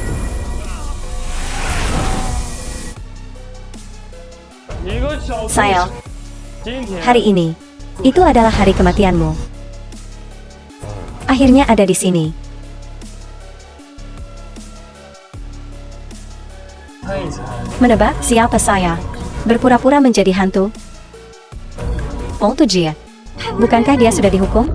Sayang, hari ini, itu adalah hari kematianmu. Akhirnya ada di sini. Menebak siapa saya? Berpura-pura menjadi hantu? Feng Tujie. Bukankah dia sudah dihukum?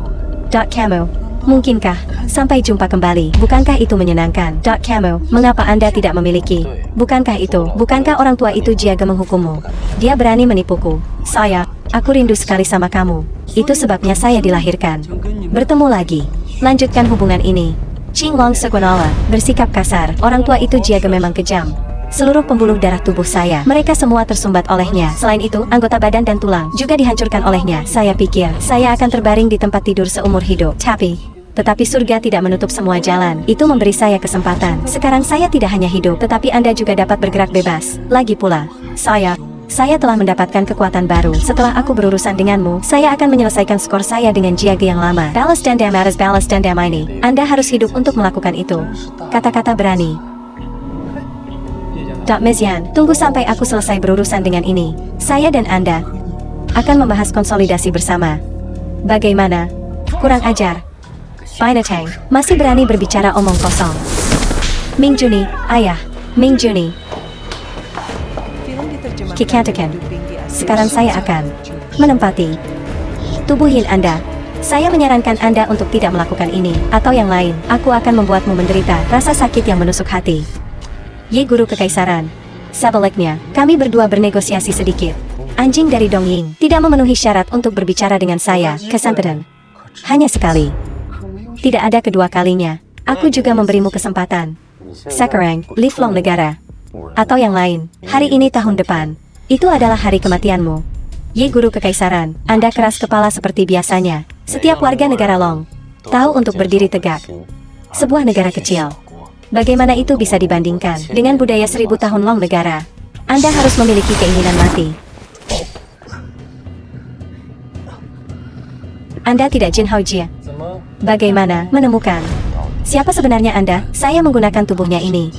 Kamu. Mungkinkah? Sampai jumpa kembali. Bukankah itu menyenangkan? Kamu. Mengapa Anda tidak memiliki? Bukankah itu? Bukankah orang tua itu jaga menghukummu? Dia berani menipuku. Saya. Aku rindu sekali sama kamu. Itu sebabnya saya dilahirkan. Bertemu lagi. Lanjutkan hubungan ini. Qing Long Segunola bersikap kasar. Orang tua itu jaga memang kejam. Seluruh pembuluh darah tubuh saya, mereka semua tersumbat olehnya. Selain itu, anggota badan dan tulang juga dihancurkan olehnya. Saya pikir, saya akan terbaring di tempat tidur seumur hidup. Tetapi surga tidak menutup semua jalan. Itu memberi saya kesempatan. Sekarang saya tidak hanya hidup, tetapi Anda juga dapat bergerak bebas. Lagi pula, saya telah mendapatkan kekuatan baru. Setelah aku berurusan denganmu, saya akan menyelesaikan skor saya dengan Jiage yang lama. Balas dendam atas balas dendam ini. Anda harus hidup untuk melakukan itu. Kata-kata berani. Dok Mezian, tunggu sampai aku selesai berurusan dengan ini. Saya dan Anda akan membahas konsolidasi bersama. Bagaimana? Kurang ajar. Binatang, masih berani berbicara omong kosong. Ming Juni, ayah. Ming Juni. Kikantakan. Sekarang saya akan menempati tubuh Yin Anda. Saya menyarankan Anda untuk tidak melakukan ini, atau yang lain. Aku akan membuatmu menderita rasa sakit yang menusuk hati. Ye Guru Kekaisaran. Sebaliknya, kami berdua bernegosiasi sedikit. Anjing dari Dongying tidak memenuhi syarat untuk berbicara dengan saya. Kesempatan. Hanya sekali. Tidak ada kedua kalinya. Aku juga memberimu kesempatan. Sekarang, live long negara. Atau yang lain, hari ini tahun depan. Itu adalah hari kematianmu. Ye Guru Kekaisaran, Anda keras kepala seperti biasanya. Setiap warga negara Long tahu untuk berdiri tegak. Sebuah negara kecil. Bagaimana itu bisa dibandingkan dengan budaya 1000 tahun Long negara? Anda harus memiliki keinginan mati. Anda tidak Jin Hao Jie. Bagaimana menemukan? Siapa sebenarnya Anda? Saya menggunakan tubuhnya ini.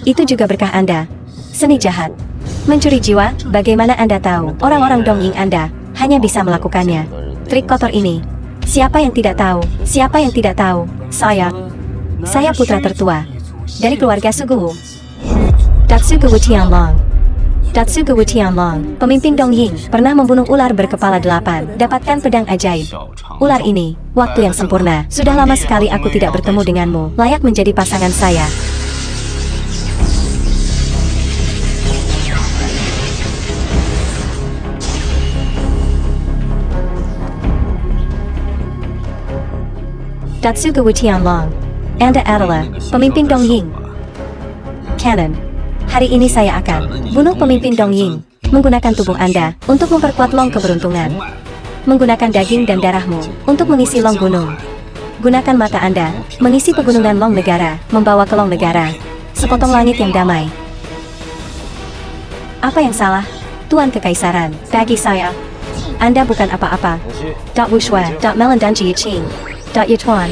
Itu juga berkah Anda. Seni jahat. Mencuri jiwa, bagaimana Anda tahu? Orang-orang Dongying Anda hanya bisa melakukannya. Trik kotor ini. Siapa yang tidak tahu? Siapa yang tidak tahu? Saya putra tertua dari keluarga Suguwu. Datsugu Tianlong. Datsugu Tianlong, pemimpin Dongying, pernah membunuh ular berkepala 8. Dapatkan pedang ajaib. Ular ini, waktu yang sempurna. Sudah lama sekali aku tidak bertemu denganmu. Layak menjadi pasangan saya. Datsugu Tianlong. Anda adalah pemimpin Dongying. Canon. Hari ini saya akan bunuh pemimpin Dongying. Menggunakan tubuh Anda untuk memperkuat Long keberuntungan. Menggunakan daging dan darahmu untuk mengisi Long gunung. Gunakan mata Anda mengisi pegunungan Long negara, membawa ke Long negara. Sepotong langit yang damai. Apa yang salah? Tuan Kekaisaran, bagi saya, Anda bukan apa-apa. Wushua, Melon dan Jiqing. Yituan.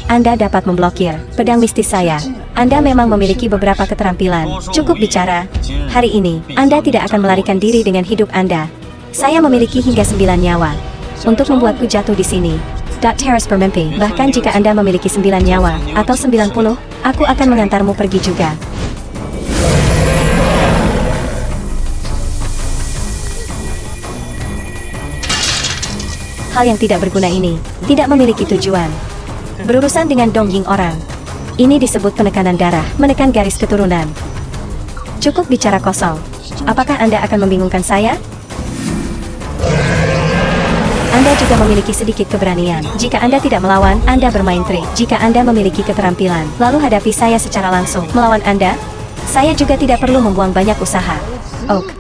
Anda dapat memblokir pedang mistis saya. Anda memang memiliki beberapa keterampilan. Cukup bicara. Hari ini, Anda tidak akan melarikan diri dengan hidup Anda. Saya memiliki hingga 9 nyawa. Untuk membuatku jatuh di sini. Teras bermimpi. Bahkan jika Anda memiliki 9 nyawa, atau 90, aku akan mengantarmu pergi juga. Hal yang tidak berguna ini, tidak memiliki tujuan. Berurusan dengan Dongying orang. Ini disebut penekanan darah, menekan garis keturunan. Cukup bicara kosong. Apakah Anda akan membingungkan saya? Anda juga memiliki sedikit keberanian. Jika Anda tidak melawan, Anda bermain trik. Jika Anda memiliki keterampilan, lalu hadapi saya secara langsung. Melawan Anda, saya juga tidak perlu membuang banyak usaha. Oak.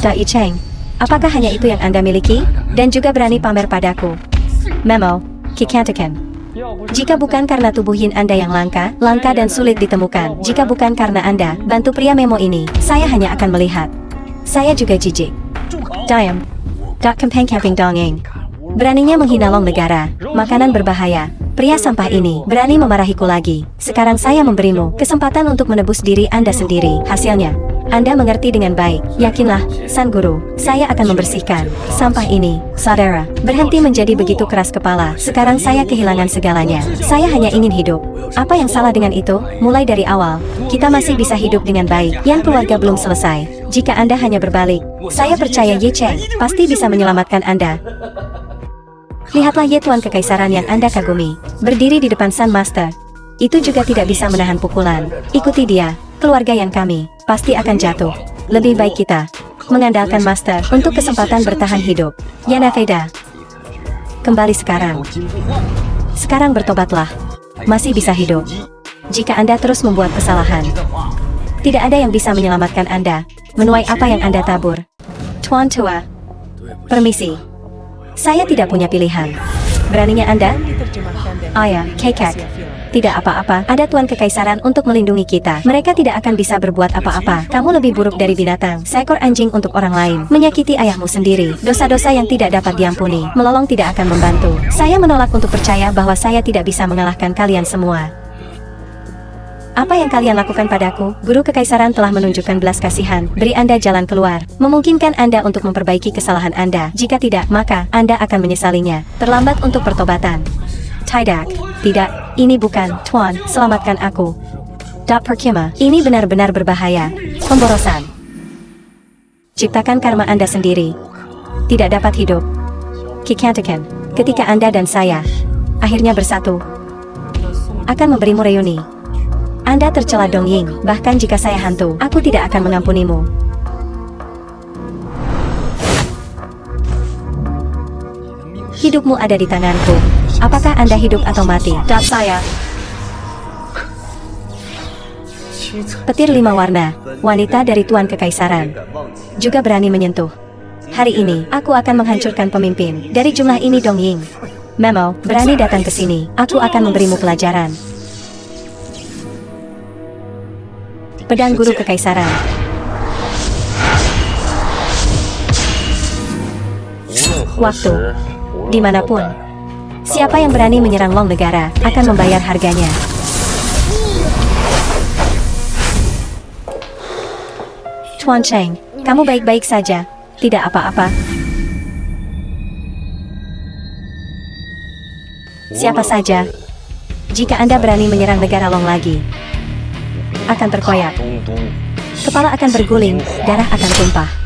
Dai Cheng, apakah hanya itu yang Anda miliki? Dan juga berani pamer padaku? Memo, Kikantakan. Jika bukan karena tubuh yin Anda yang langka dan sulit ditemukan, jika bukan karena Anda, bantu pria memo ini, saya hanya akan melihat. Saya juga jijik. Diam. Kempeng Camping Dongying. Beraninya menghina Long negara, makanan berbahaya. Pria sampah ini berani memarahiku lagi. Sekarang saya memberimu kesempatan untuk menebus diri Anda sendiri. Hasilnya, Anda mengerti dengan baik. Yakinlah, San Guru, saya akan membersihkan sampah ini. Saudara, berhenti menjadi begitu keras kepala. Sekarang saya kehilangan segalanya. Saya hanya ingin hidup. Apa yang salah dengan itu? Mulai dari awal, kita masih bisa hidup dengan baik. Yang keluarga belum selesai. Jika Anda hanya berbalik, saya percaya Ye Cheng pasti bisa menyelamatkan Anda. Lihatlah Ye Tuan Kekaisaran yang Anda kagumi, berdiri di depan Sun Master. Itu juga tidak bisa menahan pukulan. Ikuti dia, keluarga yang kami pasti akan jatuh. Lebih baik kita mengandalkan Master untuk kesempatan bertahan hidup. Yana Veda, kembali sekarang. Sekarang bertobatlah. Masih bisa hidup. Jika Anda terus membuat kesalahan, tidak ada yang bisa menyelamatkan Anda. Menuai apa yang Anda tabur. Tuan Tua, permisi. Saya tidak punya pilihan. Beraninya Anda? Ayah, Kekek. Tidak apa-apa, ada Tuan Kekaisaran untuk melindungi kita. Mereka tidak akan bisa berbuat apa-apa. Kamu lebih buruk dari binatang, seekor anjing untuk orang lain. Menyakiti ayahmu sendiri, dosa-dosa yang tidak dapat diampuni. Melolong tidak akan membantu. Saya menolak untuk percaya bahwa saya tidak bisa mengalahkan kalian semua. Apa yang kalian lakukan padaku? Guru Kekaisaran telah menunjukkan belas kasihan. Beri Anda jalan keluar. Memungkinkan Anda untuk memperbaiki kesalahan Anda. Jika tidak, maka Anda akan menyesalinya. Terlambat untuk pertobatan. Tidak, tidak, ini bukan, Tuan, selamatkan aku. Perkima, ini benar-benar berbahaya. Pemborosan. Ciptakan karma Anda sendiri. Tidak dapat hidup. Kikantakan, ketika Anda dan saya akhirnya bersatu, akan memberimu reuni. Anda tercela Dong Ying. Bahkan jika saya hantu, aku tidak akan mengampunimu. Hidupmu ada di tanganku. Apakah Anda hidup atau mati? Dark saya. Petir 5 warna, wanita dari Tuan Kekaisaran, juga berani menyentuh. Hari ini, aku akan menghancurkan pemimpin. Dari jumlah ini Dong Ying. Memo, berani datang ke sini. Aku akan memberimu pelajaran. Pedang Guru Kekaisaran. Waktu. Dimanapun. Siapa yang berani menyerang Long Negara, akan membayar harganya. Tuan Cheng, kamu baik-baik saja. Tidak apa-apa. Siapa saja. Jika Anda berani menyerang negara Long lagi, akan terkoyak. Kepala akan berguling, darah akan tumpah.